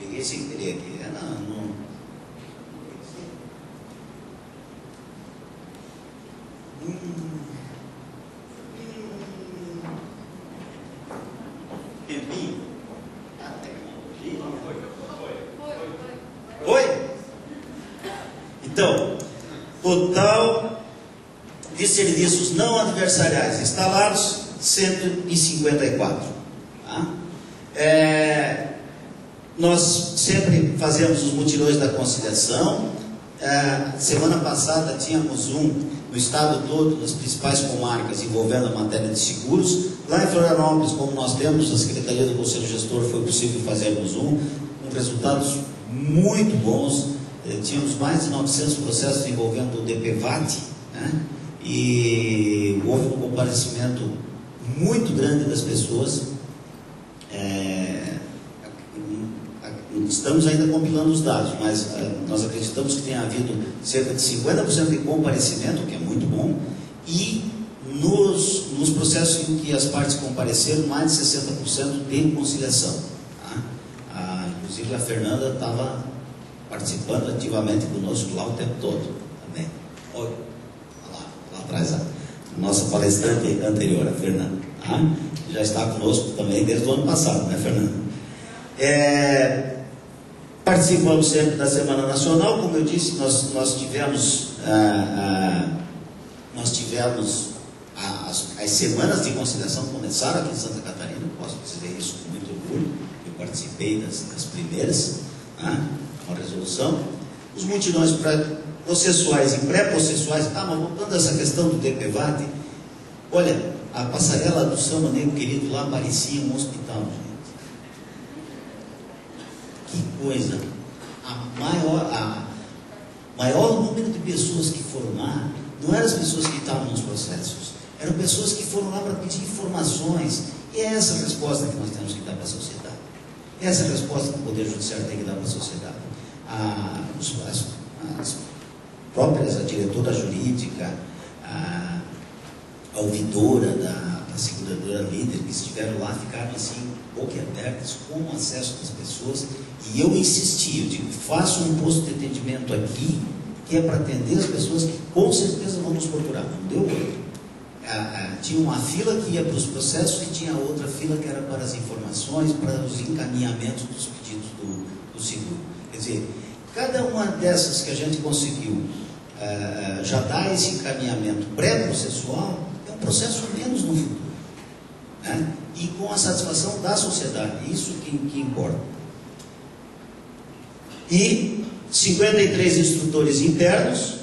Liguei sem querer aqui, Oi? Então, total de serviços não adversariais instalados, 154. Tá? Nós sempre fazemos os mutirões da conciliação. Semana passada tínhamos no estado todo, nas principais comarcas, envolvendo a matéria de seguros. Lá em Florianópolis, como nós temos, a Secretaria do Conselho Gestor, foi possível fazermos com resultados muito bons. Tínhamos mais de 900 processos envolvendo o DPVAT, né? E houve um comparecimento muito grande das pessoas. Estamos ainda compilando os dados, mas nós acreditamos que tenha havido cerca de 50% de comparecimento, que é muito bom, e nos processos em que as partes compareceram, mais de 60% de conciliação. Tá? Inclusive a Fernanda estava participando ativamente conosco lá o tempo todo também. Olha lá atrás a nossa palestrante anterior, a Fernanda. Tá? Já está conosco também desde o ano passado, né, Fernanda? Participamos sempre da Semana Nacional, como eu disse, nós tivemos as semanas de conciliação começaram aqui em Santa Catarina, posso dizer isso com muito orgulho. Eu participei das primeiras, com a resolução. Os mutirões processuais e pré-processuais. Mas voltando a essa questão do DPVAT, olha, a passarela do Samba Negro Querido lá parecia um hospital, gente. Que coisa! Maior número de pessoas que foram lá não eram as pessoas que estavam nos processos, eram pessoas que foram lá para pedir informações. E é essa a resposta que nós temos que dar para a sociedade. Essa é a resposta que o Poder Judiciário tem que dar para a sociedade. As próprias, a diretora jurídica, a ouvidora da seguradora líder que estiveram lá, ficaram assim, boquiabertas com o acesso das pessoas. E eu insisti, eu digo, faça um posto de atendimento aqui, que é para atender as pessoas que com certeza vão nos procurar. Não deu outro. Tinha uma fila que ia para os processos e tinha outra fila que era para as informações, para os encaminhamentos dos pedidos do seguro. Quer dizer, cada uma dessas que a gente conseguiu já dar esse encaminhamento pré-processual, é um processo menos no futuro, né? E com a satisfação da sociedade, isso que importa. E 53 instrutores internos,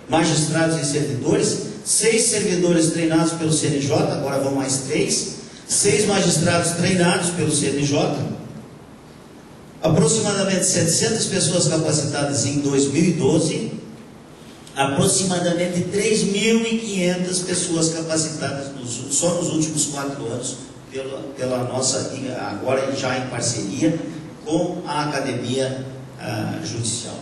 magistrados e servidores, 6 servidores treinados pelo CNJ, agora vão mais 3, 6 magistrados treinados pelo CNJ, aproximadamente 700 pessoas capacitadas em 2012, aproximadamente 3.500 pessoas capacitadas só nos últimos 4 anos, pela nossa, agora já em parceria com a Academia Judicial.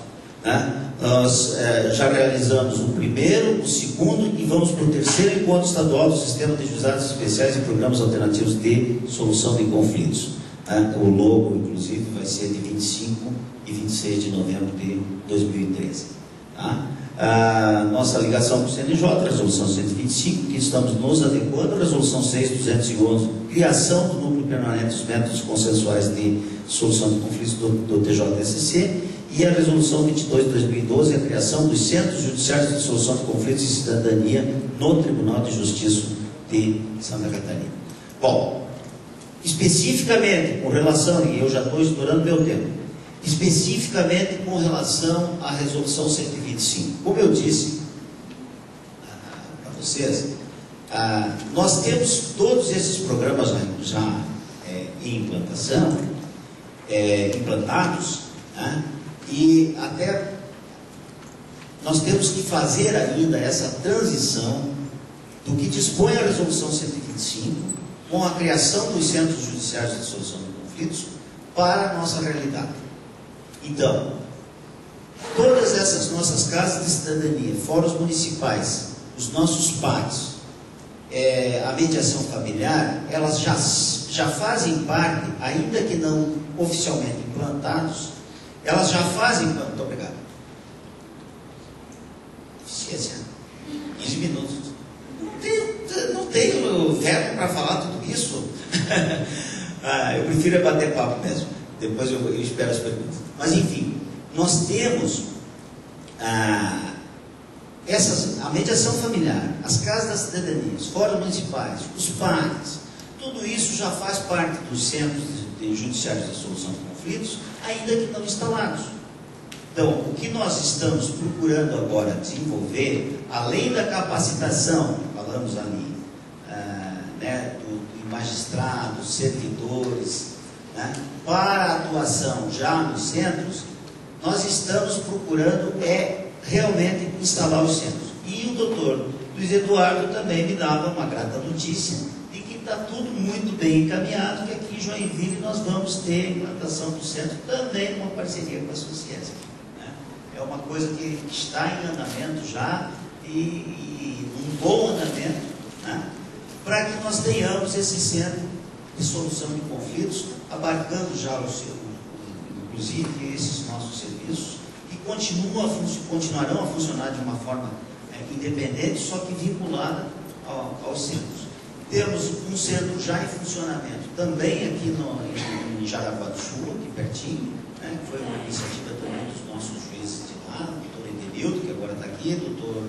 Nós já realizamos o primeiro, o segundo e vamos para o terceiro encontro estadual do Sistema de Juizados Especiais e Programas Alternativos de Solução de Conflitos. O logo, inclusive, vai ser de 25 e 26 de novembro de 2013. A nossa ligação com o CNJ, Resolução 125, que estamos nos adequando, Resolução 6.211, criação do Núcleo Permanente dos Métodos Consensuais de Solução de Conflitos do TJSC, e a Resolução 22 de 2012, a criação dos Centros Judiciários de Solução de Conflitos e Cidadania no Tribunal de Justiça de Santa Catarina. Bom, especificamente com relação, e eu já estou estourando meu tempo, especificamente com relação à Resolução 125. Como eu disse para vocês, nós temos todos esses programas já em implantação, implantados, e até nós temos que fazer ainda essa transição do que dispõe a Resolução 125 com a criação dos Centros Judiciários de Solução de Conflitos para a nossa realidade. Então, todas essas nossas casas de cidadania, fóruns municipais, os nossos PACs, a mediação familiar, elas já fazem parte, ainda que não oficialmente implantados, elas já fazem, muito obrigado. Eficiência, 15 minutos. Não tenho verbo para falar tudo isso. Eu prefiro bater papo mesmo. Depois eu espero as perguntas. Mas enfim, nós temos a mediação familiar, as casas da cidadania, os fóruns municipais, os PACs, tudo isso já faz parte dos centros judiciários de solução de conflitos, ainda que não instalados. Então, o que nós estamos procurando agora desenvolver, além da capacitação, falamos ali, de magistrados, servidores, para a atuação já nos centros, nós estamos procurando realmente instalar os centros. E o doutor Luiz Eduardo também me dava uma grata notícia de que está tudo muito bem encaminhado, que aqui em Joinville nós vamos ter a implantação do centro também numa parceria com a Sociesc. É uma coisa que está em andamento já e um bom andamento, para que nós tenhamos esse centro de solução de conflitos, abarcando já inclusive esses nossos serviços, que continuarão a funcionar de uma forma independente, só que vinculada aos centros. Temos um centro já em funcionamento, também aqui em Jaraguá do Sul, aqui pertinho, que foi uma iniciativa também dos nossos juízes de lá, o doutor Edenildo, que agora está aqui, o doutor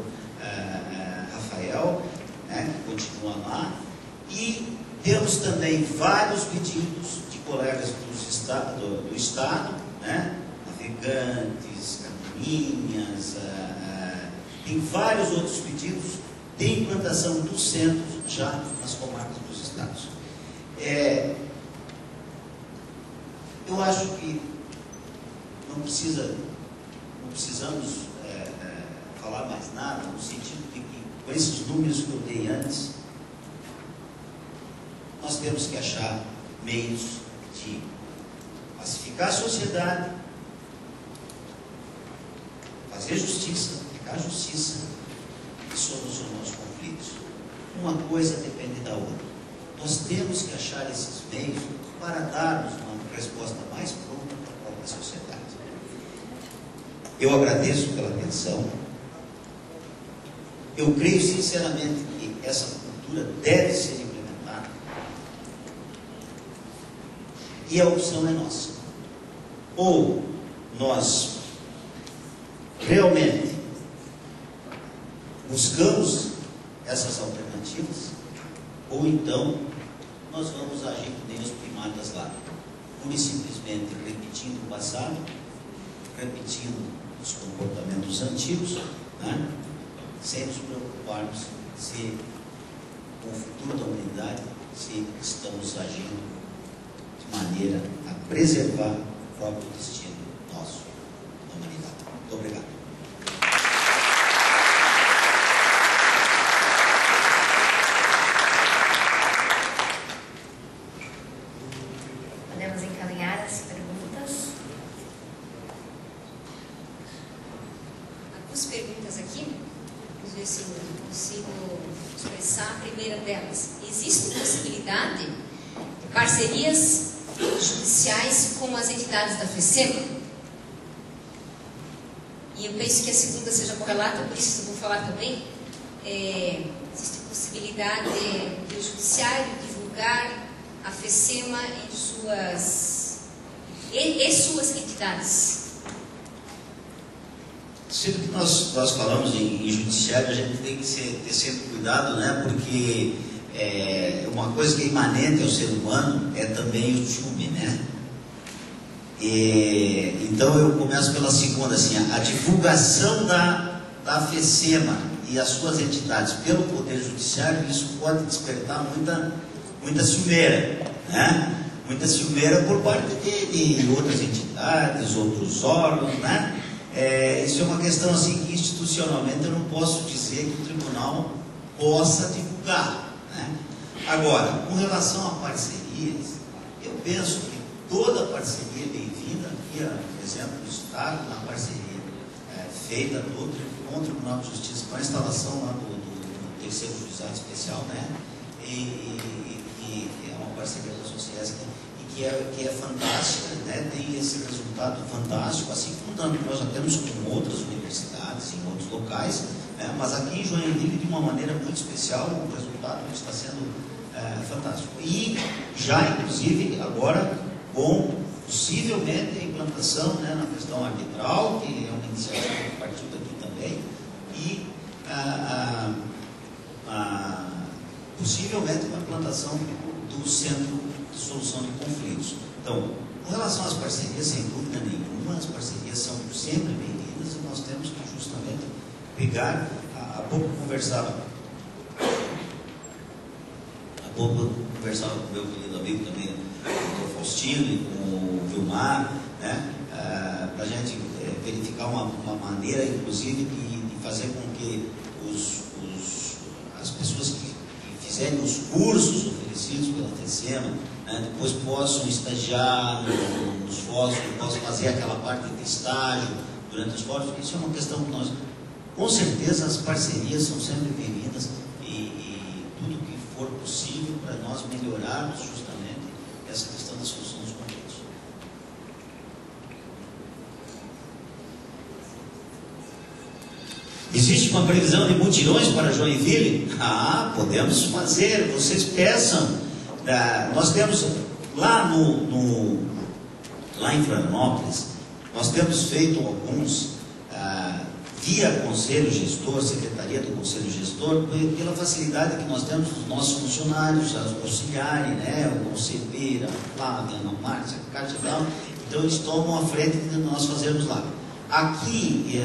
Rafael, que continua lá, e temos também vários pedidos de colegas do Estado, navegantes, caminhas, tem vários outros pedidos de implantação dos centros já nas comarcas dos estados. Eu acho que não precisamos falar mais nada, no sentido de que, com esses números que eu dei antes, nós temos que achar meios de pacificar a sociedade, fazer justiça, aplicar justiça e solucionar os conflitos. Uma coisa depende da outra. Nós temos que achar esses meios para darmos uma resposta mais pronta para a própria sociedade. Eu agradeço pela atenção. Eu creio sinceramente que essa cultura deve ser implementada. E a opção é nossa. Ou nós realmente buscamos essas alternativas, ou então nós vamos agir que nem os primatas lá, pura e simplesmente repetindo o passado, repetindo os comportamentos antigos, sem nos preocuparmos se, com o futuro da humanidade, se estamos agindo de maneira a preservar o próprio destino nosso, da humanidade. Muito obrigado. Podemos encaminhar as perguntas. Algumas perguntas aqui. Vamos ver se eu consigo expressar a primeira delas. Existe possibilidade de parcerias judiciais com as entidades da FECEMA? E eu penso que a segunda seja correlata, por isso eu vou falar também. Existe possibilidade de o judiciário divulgar a FECEMA e suas entidades? Sempre que nós falamos em judiciário, a gente tem que ter sempre cuidado, né? Porque uma coisa que é imanente ao ser humano é também o ciúme, né? Então eu começo pela segunda, assim, a divulgação da FECEMA e as suas entidades pelo Poder Judiciário, isso pode despertar muita ciumeira, né? Muita ciumeira por parte de outras entidades, outros órgãos, né? Isso é uma questão assim que institucionalmente eu não posso dizer que o tribunal possa divulgar, né? Agora, com relação a parcerias, eu penso que toda parceria é bem-vinda. Aqui, por exemplo, o Estado, na parceria feita com o Tribunal de Justiça, com a instalação lá do terceiro juizado especial, né? E é uma parceria da Sociesc e que é fantástica, né? Tem esse resultado fantástico, assim como nós já temos com outras universidades, em outros locais, né? Mas aqui em Joinville, de uma maneira muito especial, o resultado está sendo fantástico. E já, inclusive, agora, com possivelmente a implantação, né, na questão arbitral, que é uma iniciativa que partiu daqui também, e possivelmente uma implantação do Centro de Solução de Conflitos. Então, com relação às parcerias, sem dúvida nenhuma, as parcerias são sempre bem-vindas e nós temos que justamente pegar, há pouco conversava com o meu querido amigo também, o Dr. Faustino, e com o Vilmar, né, para a gente verificar uma maneira, inclusive, de fazer com que as pessoas que fizerem os cursos oferecidos pela FECEMA, né, depois possam estagiar nos fóruns, possam fazer aquela parte de estágio durante os fóruns. Isso é uma questão que nós, com certeza, as parcerias são sempre bem-vindas e tudo que for possível para nós melhorarmos justamente essa questão da solução dos conflitos. Existe uma previsão de mutirões para Joinville? Podemos fazer, vocês peçam. Nós temos lá lá em Florianópolis, nós temos feito alguns via Conselho Gestor, Secretaria do Conselho Gestor, pela facilidade que nós temos dos nossos funcionários auxiliarem, né? O Conselheira, a Flávia, a Márcia, a Cátia, então eles tomam a frente de nós fazermos lá. Aqui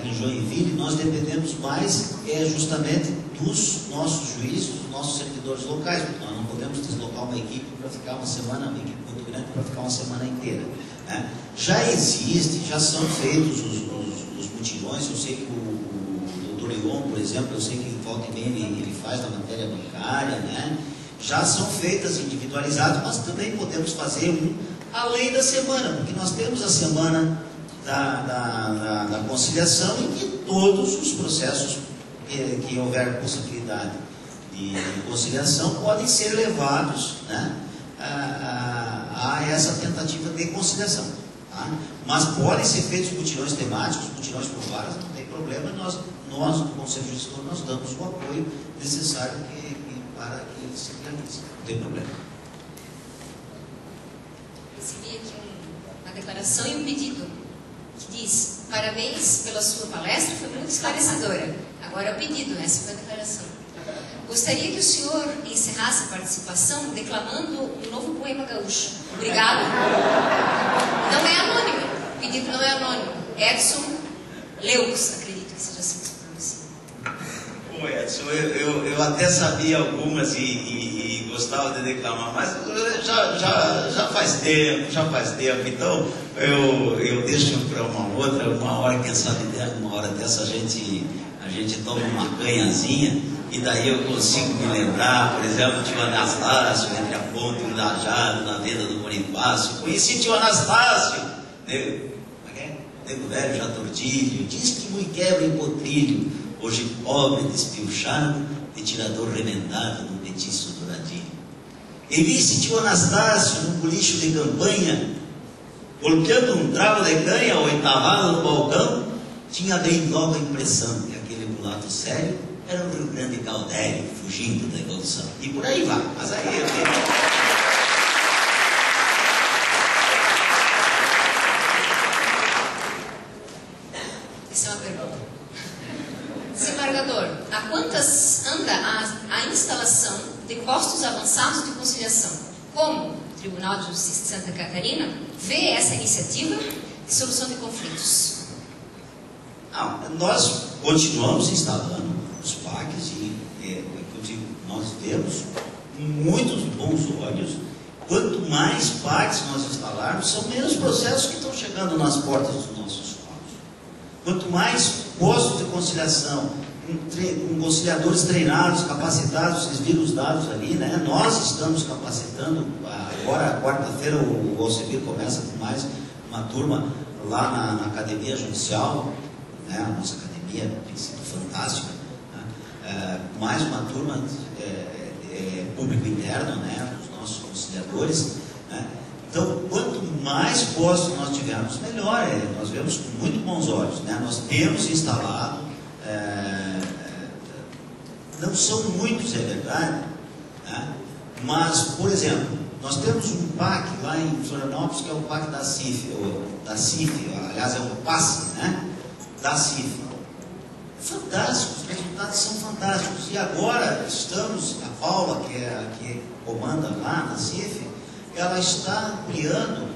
em Joinville, nós dependemos mais justamente dos nossos juízes, dos nossos servidores locais, porque nós não podemos deslocar uma equipe para ficar uma semana, uma equipe muito grande para ficar uma semana inteira, né? Já existe, já são feitos os mutirões. Eu sei que o doutor Ion, por exemplo, eu sei que volta e meia ele faz na matéria bancária, né? Já são feitas individualizadas, mas também podemos fazer além da semana, porque nós temos a semana da conciliação em que todos os processos que houver possibilidade de conciliação podem ser levados, né, a essa tentativa de conciliação, tá? Mas podem ser feitos mutirões temáticos, mutirões por varas, não tem problema. Nós do Conselho Gestor, nós damos o apoio necessário para que ele se realize, não tem problema. Recebi aqui uma declaração e um pedido que diz: parabéns pela sua palestra, foi muito esclarecedora. Agora é o pedido, essa foi a declaração. Gostaria que o senhor encerrasse a participação declamando um novo poema gaúcho. Obrigado. Não é anônimo, o pedido não é anônimo. Edson Leux, acredito que seja assim que se pronuncia. Bom, Edson, eu até sabia algumas e gostava de declamar, mas já faz tempo, então eu deixo para uma hora, quem sabe, uma hora dessa a gente toma uma canhazinha e daí eu consigo me lembrar, por exemplo, tio Anastácio, entre a ponte e o Lajado, na venda do Bonifácio. Conheci tio Anastácio, nego velho já tordilho, diz que muito quebra em potrilho, hoje pobre, despilchado, de tirador remendado no petiço douradilho. E vi esse tio Anastácio num bolicho de campanha, golpeando um travo de canha ao oitavado no balcão, tinha bem logo a impressão que aquele mulato sério era um Rio Grande Galdério, fugindo da evolução. E por aí vai, mas aí eu tenho... Essa é uma pergunta. Desembargador, a quantas anda a instalação de postos avançados de conciliação? Como o Tribunal de Justiça de Santa Catarina vê essa iniciativa de solução de conflitos? Nós continuamos instalando os PACs e, nós temos muitos bons olhos. Quanto mais PACs nós instalarmos, são menos processos que estão chegando nas portas dos nossos fóruns. Quanto mais postos de conciliação, com conciliadores treinados, capacitados, vocês viram os dados ali, né? Nós estamos capacitando, agora quarta-feira o Alcevir começa com mais uma turma lá na Academia Judicial, né? A nossa academia tem sido fantástica, né? Mais uma turma público interno, né? Dos nossos conciliadores, né? Então, quanto mais postos nós tivermos, melhor. Nós vemos com muito bons olhos, né? Nós temos instalado, não são muitos, é verdade, né? Mas, por exemplo, nós temos um PAC lá em Florianópolis, que é o PAC da CIF, aliás, é um passe, né? Da CIF. Fantástico, os resultados são fantásticos. E agora estamos, a Paula, que comanda lá na CIF, ela está ampliando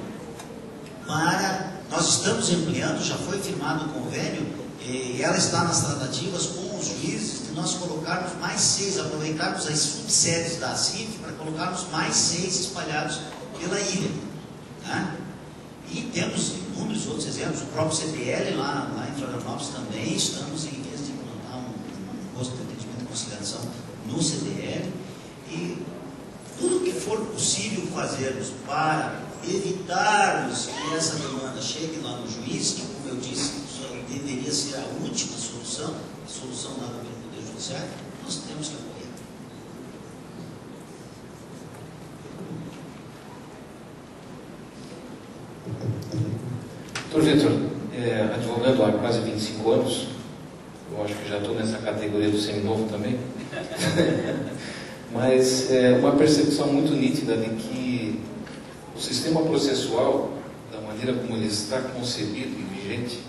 uma área, nós estamos ampliando, já foi firmado o convênio, e ela está nas tratativas com os juízes de nós colocarmos mais 6, aproveitarmos as subsedes da CIF para colocarmos mais 6 espalhados pela ilha, né? E temos inúmeros outros exemplos, o próprio CDL lá em Florianópolis também, estamos em vez de implantar um posto de atendimento e conciliação no CDL, e tudo que for possível fazermos para evitarmos que essa demanda chegue lá no juiz, que, como eu disse, deveria ser a última solução, a solução dada pelo Poder Judiciário, nós temos que apoiar. Doutor Vitor, advogando há quase 25 anos, eu acho que já estou nessa categoria do seminovo também, mas é uma percepção muito nítida de que o sistema processual, da maneira como ele está concebido e vigente,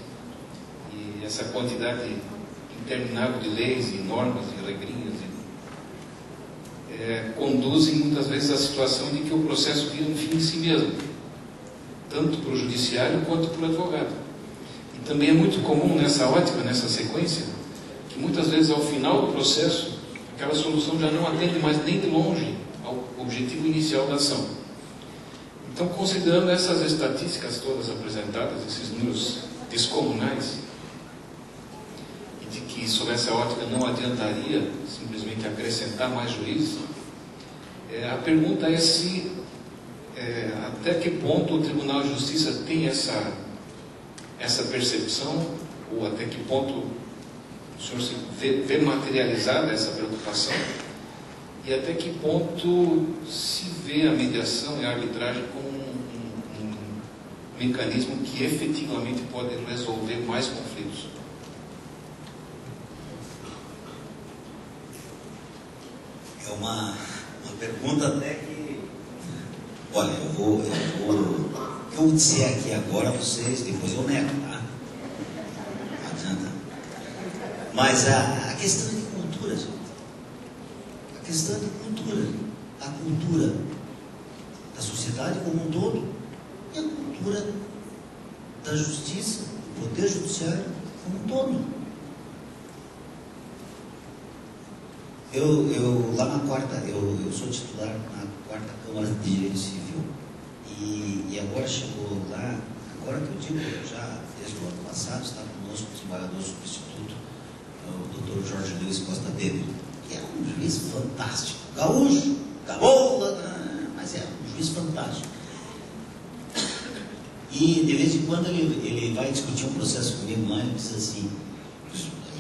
e essa quantidade interminável de leis e normas e regrinhas, conduzem muitas vezes à situação de que o processo vira um fim em si mesmo, tanto para o judiciário quanto para o advogado. E também é muito comum nessa ótica, nessa sequência, que muitas vezes ao final do processo, aquela solução já não atende mais nem de longe ao objetivo inicial da ação. Então, considerando essas estatísticas todas apresentadas, esses números descomunais, e de que sob essa ótica não adiantaria simplesmente acrescentar mais juízes, a pergunta é se até que ponto o Tribunal de Justiça tem essa percepção, ou até que ponto o senhor se vê materializada essa preocupação, e até que ponto se vê a mediação e a arbitragem como um mecanismo que efetivamente pode resolver mais conflitos. É uma pergunta até que... Olha, eu vou o que eu disser aqui agora, vocês, depois eu nego, tá? Não adianta. Mas a questão é de cultura, gente. A questão é de cultura. A cultura da sociedade como um todo e a cultura da justiça, do poder judiciário como um todo. Eu lá na quarta, eu sou titular na quarta Câmara de Direito Civil. E agora chegou lá, agora que eu digo, já desde o ano passado, está conosco o desembargador substituto, o Dr. Jorge Luiz Costa Weber, que é um juiz fantástico, gaúcho, gaúcho, mas é um juiz fantástico. E de vez em quando ele vai discutir um processo comigo lá e diz assim: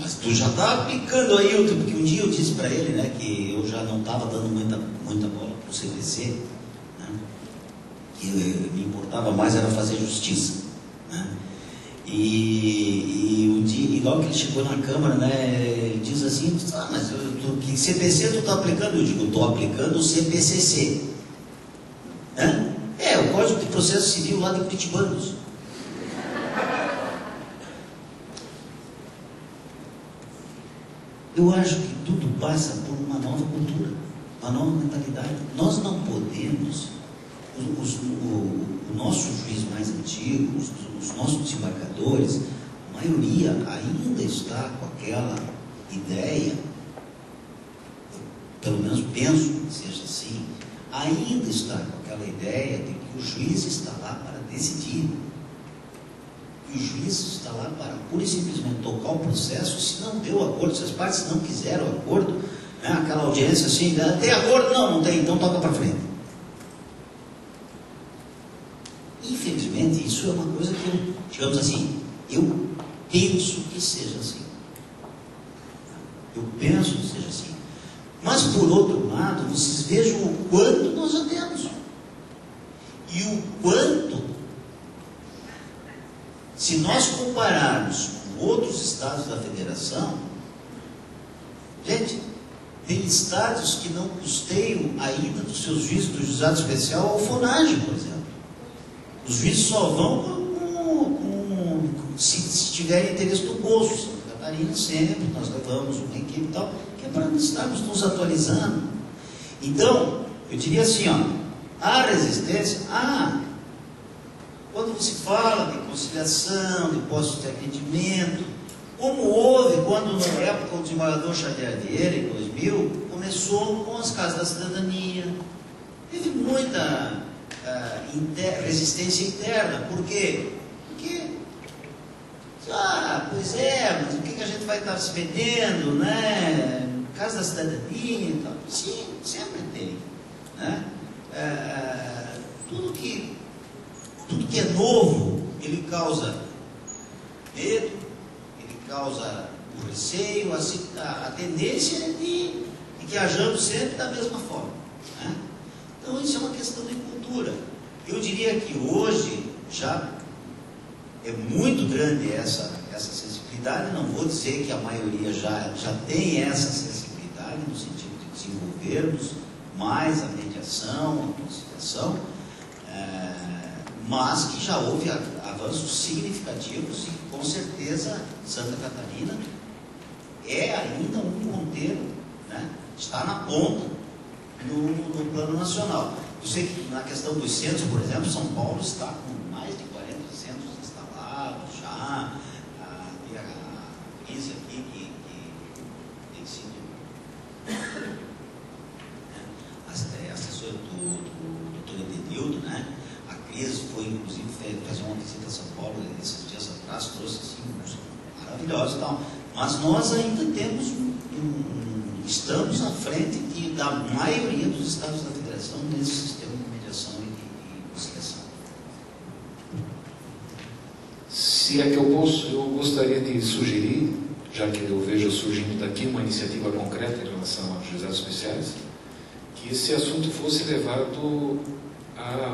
mas tu já está aplicando aí, porque um dia eu disse para ele, né, que eu já não estava dando muita bola para o CPC, né, que me importava mais era fazer justiça, né, e logo que ele chegou na Câmara, né, ele diz assim: mas que CPC tu está aplicando? Eu digo: eu estou aplicando o CPCC, né? O Código de Processo Civil lá de Curitibanos. Eu acho que tudo passa por uma nova cultura, uma nova mentalidade. Nós não podemos, o nosso juiz mais antigo, os nossos desembargadores, a maioria ainda está com aquela ideia, eu, pelo menos penso que seja assim, ainda está com aquela ideia de que o juiz está lá para decidir. E o juiz está lá para pura e simplesmente tocar o processo. Se não deu acordo, se as partes não quiseram acordo, né, aquela audiência assim, tem acordo? Não tem, então toca para frente. Infelizmente, isso é uma coisa que eu, digamos assim, eu penso que seja assim. Eu penso que seja assim. Mas, por outro lado, vocês vejam o quanto nós já temos. E o quanto, se nós compararmos com outros estados da federação, gente, tem estados que não custeiam ainda dos seus juízes do juizado especial ao fonagem, por exemplo. Os juízes só vão se tiverem interesse do bolso. Santa Catarina sempre, nós levamos uma equipe e tal, que é para estarmos nos atualizando. Então, eu diria assim, a resistência, quando se fala de conciliação, de postos de atendimento, como houve quando na época o desembargador Xavier Vieira, em 2000, começou com as casas da cidadania. Teve muita resistência interna. Por quê? Porque, pois é, mas o que a gente vai estar se vendendo, né? Casa da cidadania e tal. Sim, sempre tem, né? Tudo que é novo, ele causa medo, ele causa o receio, a tendência é de que hajamos sempre da mesma forma, né? Então isso é uma questão de cultura. Eu diria que hoje já é muito grande essa sensibilidade. Não vou dizer que a maioria já tem essa sensibilidade no sentido de desenvolvermos mais a mediação, a conciliação, mas que já houve avanços significativos e com certeza Santa Catarina é ainda um ponteiro, né? Está na ponta no plano nacional. Eu sei que na questão dos centros, por exemplo, São Paulo está com mais de 40 centros instalados já. Tem a crise aqui que tem sido assessor do Dr. Edenildo, né? A crise foi, inclusive, fazer uma visita a São Paulo esses dias atrás, trouxe assim, maravilhoso e tal. Mas nós ainda temos estamos à frente da maioria dos estados da federação nesse sistema de mediação e conciliação. Se é que eu posso, eu gostaria de sugerir, já que eu vejo surgindo daqui uma iniciativa concreta em relação aos juizados especiais, que esse assunto fosse levado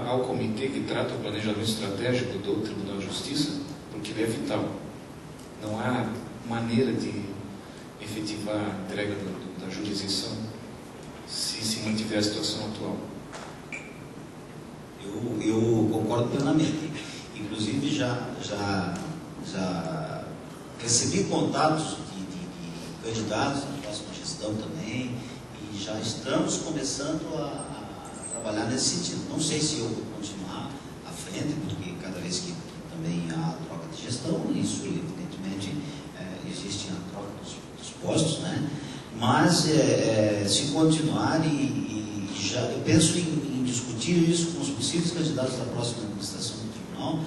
ao comitê que trata o planejamento estratégico do Tribunal de Justiça, porque ele é vital. Não há maneira de efetivar a entrega da jurisdição se mantiver a situação atual. Eu concordo plenamente. Inclusive já recebi contatos de candidatos na próxima gestão também, e já estamos começando a trabalhar nesse sentido. Não sei se eu vou continuar à frente, porque cada vez que também há troca de gestão, isso evidentemente existe a troca dos postos, né? Mas se continuar eu penso em discutir isso com os possíveis candidatos da próxima administração do tribunal,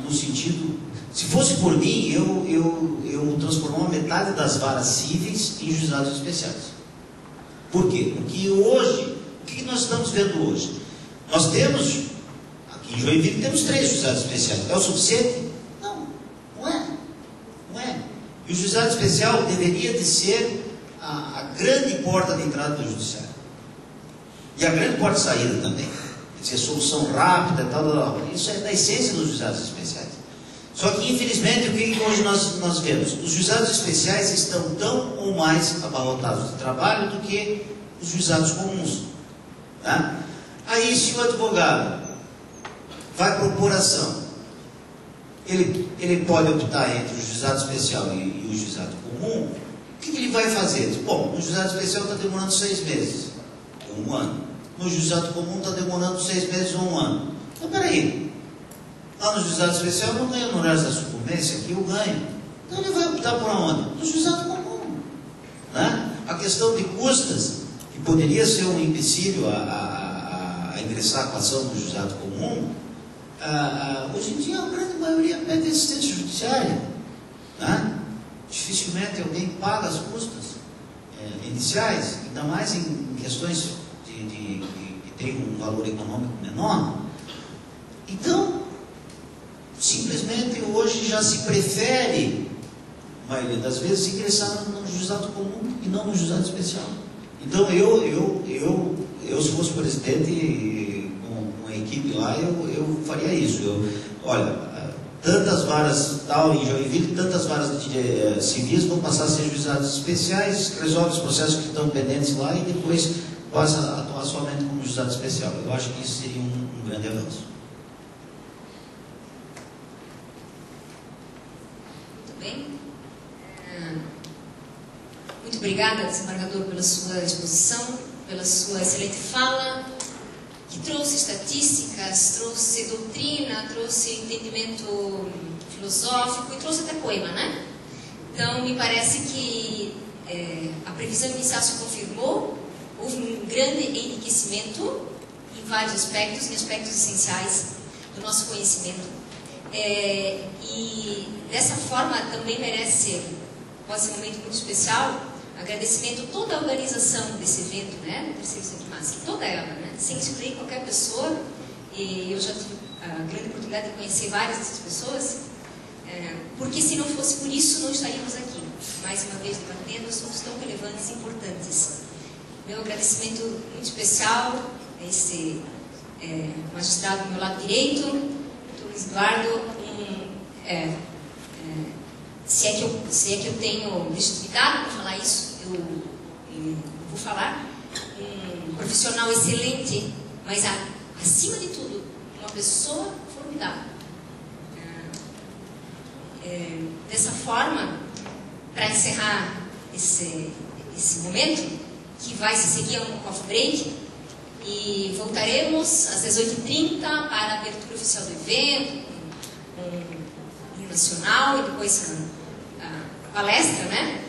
no sentido, se fosse por mim, eu transformava metade das varas cíveis em juizados especiais. Por quê? Porque hoje, o que nós estamos vendo hoje? Nós temos, aqui em Joinville, temos 3 juizados especiais. É o suficiente? Não, não é. Não é. E o juizado especial deveria de ser a grande porta de entrada do judiciário. E a grande porta de saída também. Quer dizer, solução rápida e tal. Isso é da essência dos juizados especiais. Só que, infelizmente, o que hoje nós vemos? Os juizados especiais estão tão ou mais abarrotados de trabalho do que os juizados comuns. Tá? Aí, se o advogado vai propor ação, ele pode optar entre o juizado especial e o juizado comum. O que ele vai fazer? Bom, no juizado especial está demorando 6 meses, ou 1 ano. No juizado comum está demorando 6 meses ou 1 ano. Então, peraí. Lá no juizado especial eu não ganho honorários da sucumbência, aqui eu ganho. Então ele vai optar por onde? No juizado comum. Né? A questão de custas, que poderia ser um empecilho a ingressar com a ação no juizado comum, hoje em dia a grande maioria pede assistência judiciária. Né? Dificilmente alguém paga as custas iniciais, ainda mais em questões que tem um valor econômico menor. Então, simplesmente hoje já se prefere, a maioria das vezes, ingressar no juizado comum e não no juizado especial. Então eu se fosse presidente com a equipe lá, eu faria isso. Olha, tantas varas tal em Joinville, tantas varas civis vão passar a ser juizados especiais, resolve os processos que estão pendentes lá e depois passa a atuar somente como juizado especial. Eu acho que isso seria um grande avanço. Muito bem. Muito obrigada, desembargador, pela sua exposição, pela sua excelente fala, que trouxe estatísticas, trouxe doutrina, trouxe entendimento filosófico e trouxe até poema, né? Então, me parece que a previsão inicial se confirmou, houve um grande enriquecimento em vários aspectos, em aspectos essenciais do nosso conhecimento. E dessa forma também merece, pode ser um momento muito especial, agradecimento a toda a organização desse evento, né? Terceiro Centro Máximo, toda ela, né? Sem excluir qualquer pessoa, e eu já tive a grande oportunidade de conhecer várias dessas pessoas, porque se não fosse por isso, não estaríamos aqui, mais uma vez debatendo assuntos tão relevantes e importantes. Meu agradecimento muito especial a esse magistrado do meu lado direito, Dr. Luiz Eduardo, se é que eu tenho legitimidade para falar isso, eu vou falar. Um profissional excelente, mas acima de tudo, uma pessoa formidável. Dessa forma, para encerrar esse momento, que vai se seguir a um coffee break, e voltaremos às 18h30 para a abertura oficial do evento, com o nacional, e depois a palestra, né?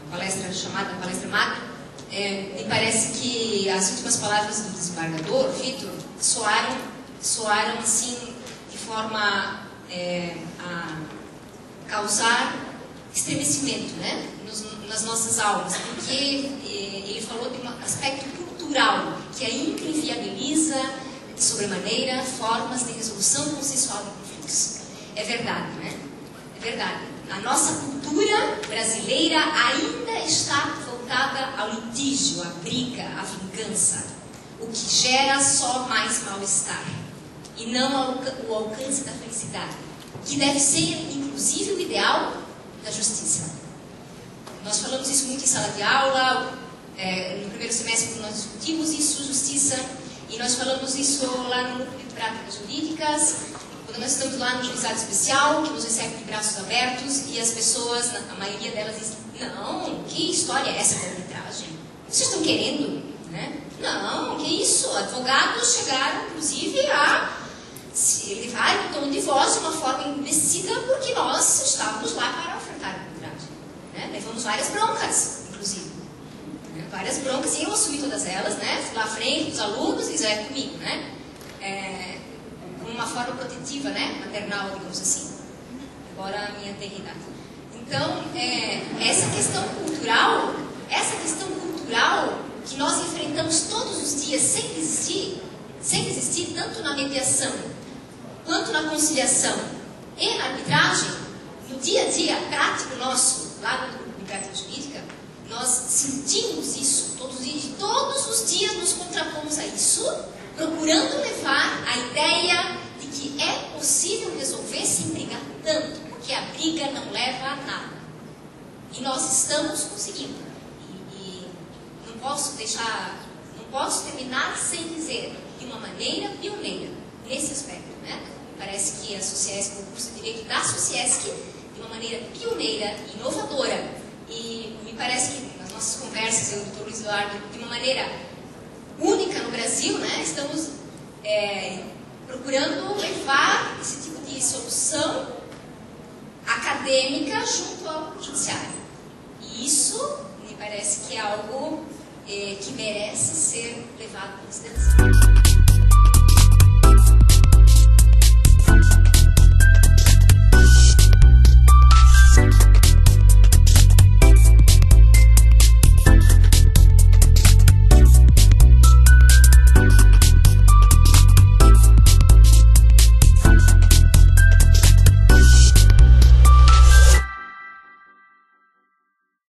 A palestra chamada Palestra Magna. Me parece que as últimas palavras do desembargador, Vitor, soaram assim, de forma a causar estremecimento, né? Nas nossas aulas, porque ele falou de um aspecto cultural que ainda inviabiliza de sobremaneira formas de resolução consensual de conflitos. É verdade, né? É verdade. A nossa cultura brasileira ainda está voltada ao litígio, à briga, à vingança, o que gera só mais mal-estar e não o alcance da felicidade, que deve ser, inclusive, o ideal da justiça. Nós falamos isso muito em sala de aula, no primeiro semestre quando nós discutimos isso, justiça, e nós falamos isso lá no núcleo de práticas jurídicas, quando nós estamos lá no juizado especial, que nos recebe de braços abertos, e as pessoas, a maioria delas dizem, não, que história é essa da arbitragem? Vocês estão querendo? Né? Não, que isso? Advogados chegaram, inclusive, a se elevar o tom de voz de uma forma endurecida, porque nós estávamos lá para ofertar a arbitragem. Né? Levamos várias broncas, inclusive. broncas e eu assumi todas elas, né? Fui lá à frente dos alunos e é comigo, né? Com uma forma protetiva, né? Maternal, digamos assim. Embora a minha tenra idade. Então, essa questão cultural que nós enfrentamos todos os dias sem desistir, tanto na mediação, quanto na conciliação e na arbitragem, no dia a dia prático nosso, lá no Prática Jurídica, nós sentimos isso todos os dias, e todos os dias nos contrapomos a isso, procurando levar a ideia de que é possível resolver sem brigar tanto, porque a briga não leva a nada. E nós estamos conseguindo. E não posso terminar sem dizer, de uma maneira pioneira, nesse aspecto, né? Parece que a Sociesc, o curso de Direito da Sociesc, de uma maneira pioneira, inovadora, e me parece que nas nossas conversas, eu e o Dr. Luiz Eduardo, de uma maneira única no Brasil, né? Estamos procurando levar esse tipo de solução acadêmica junto ao judiciário. E isso me parece que é algo que merece ser levado em consideração.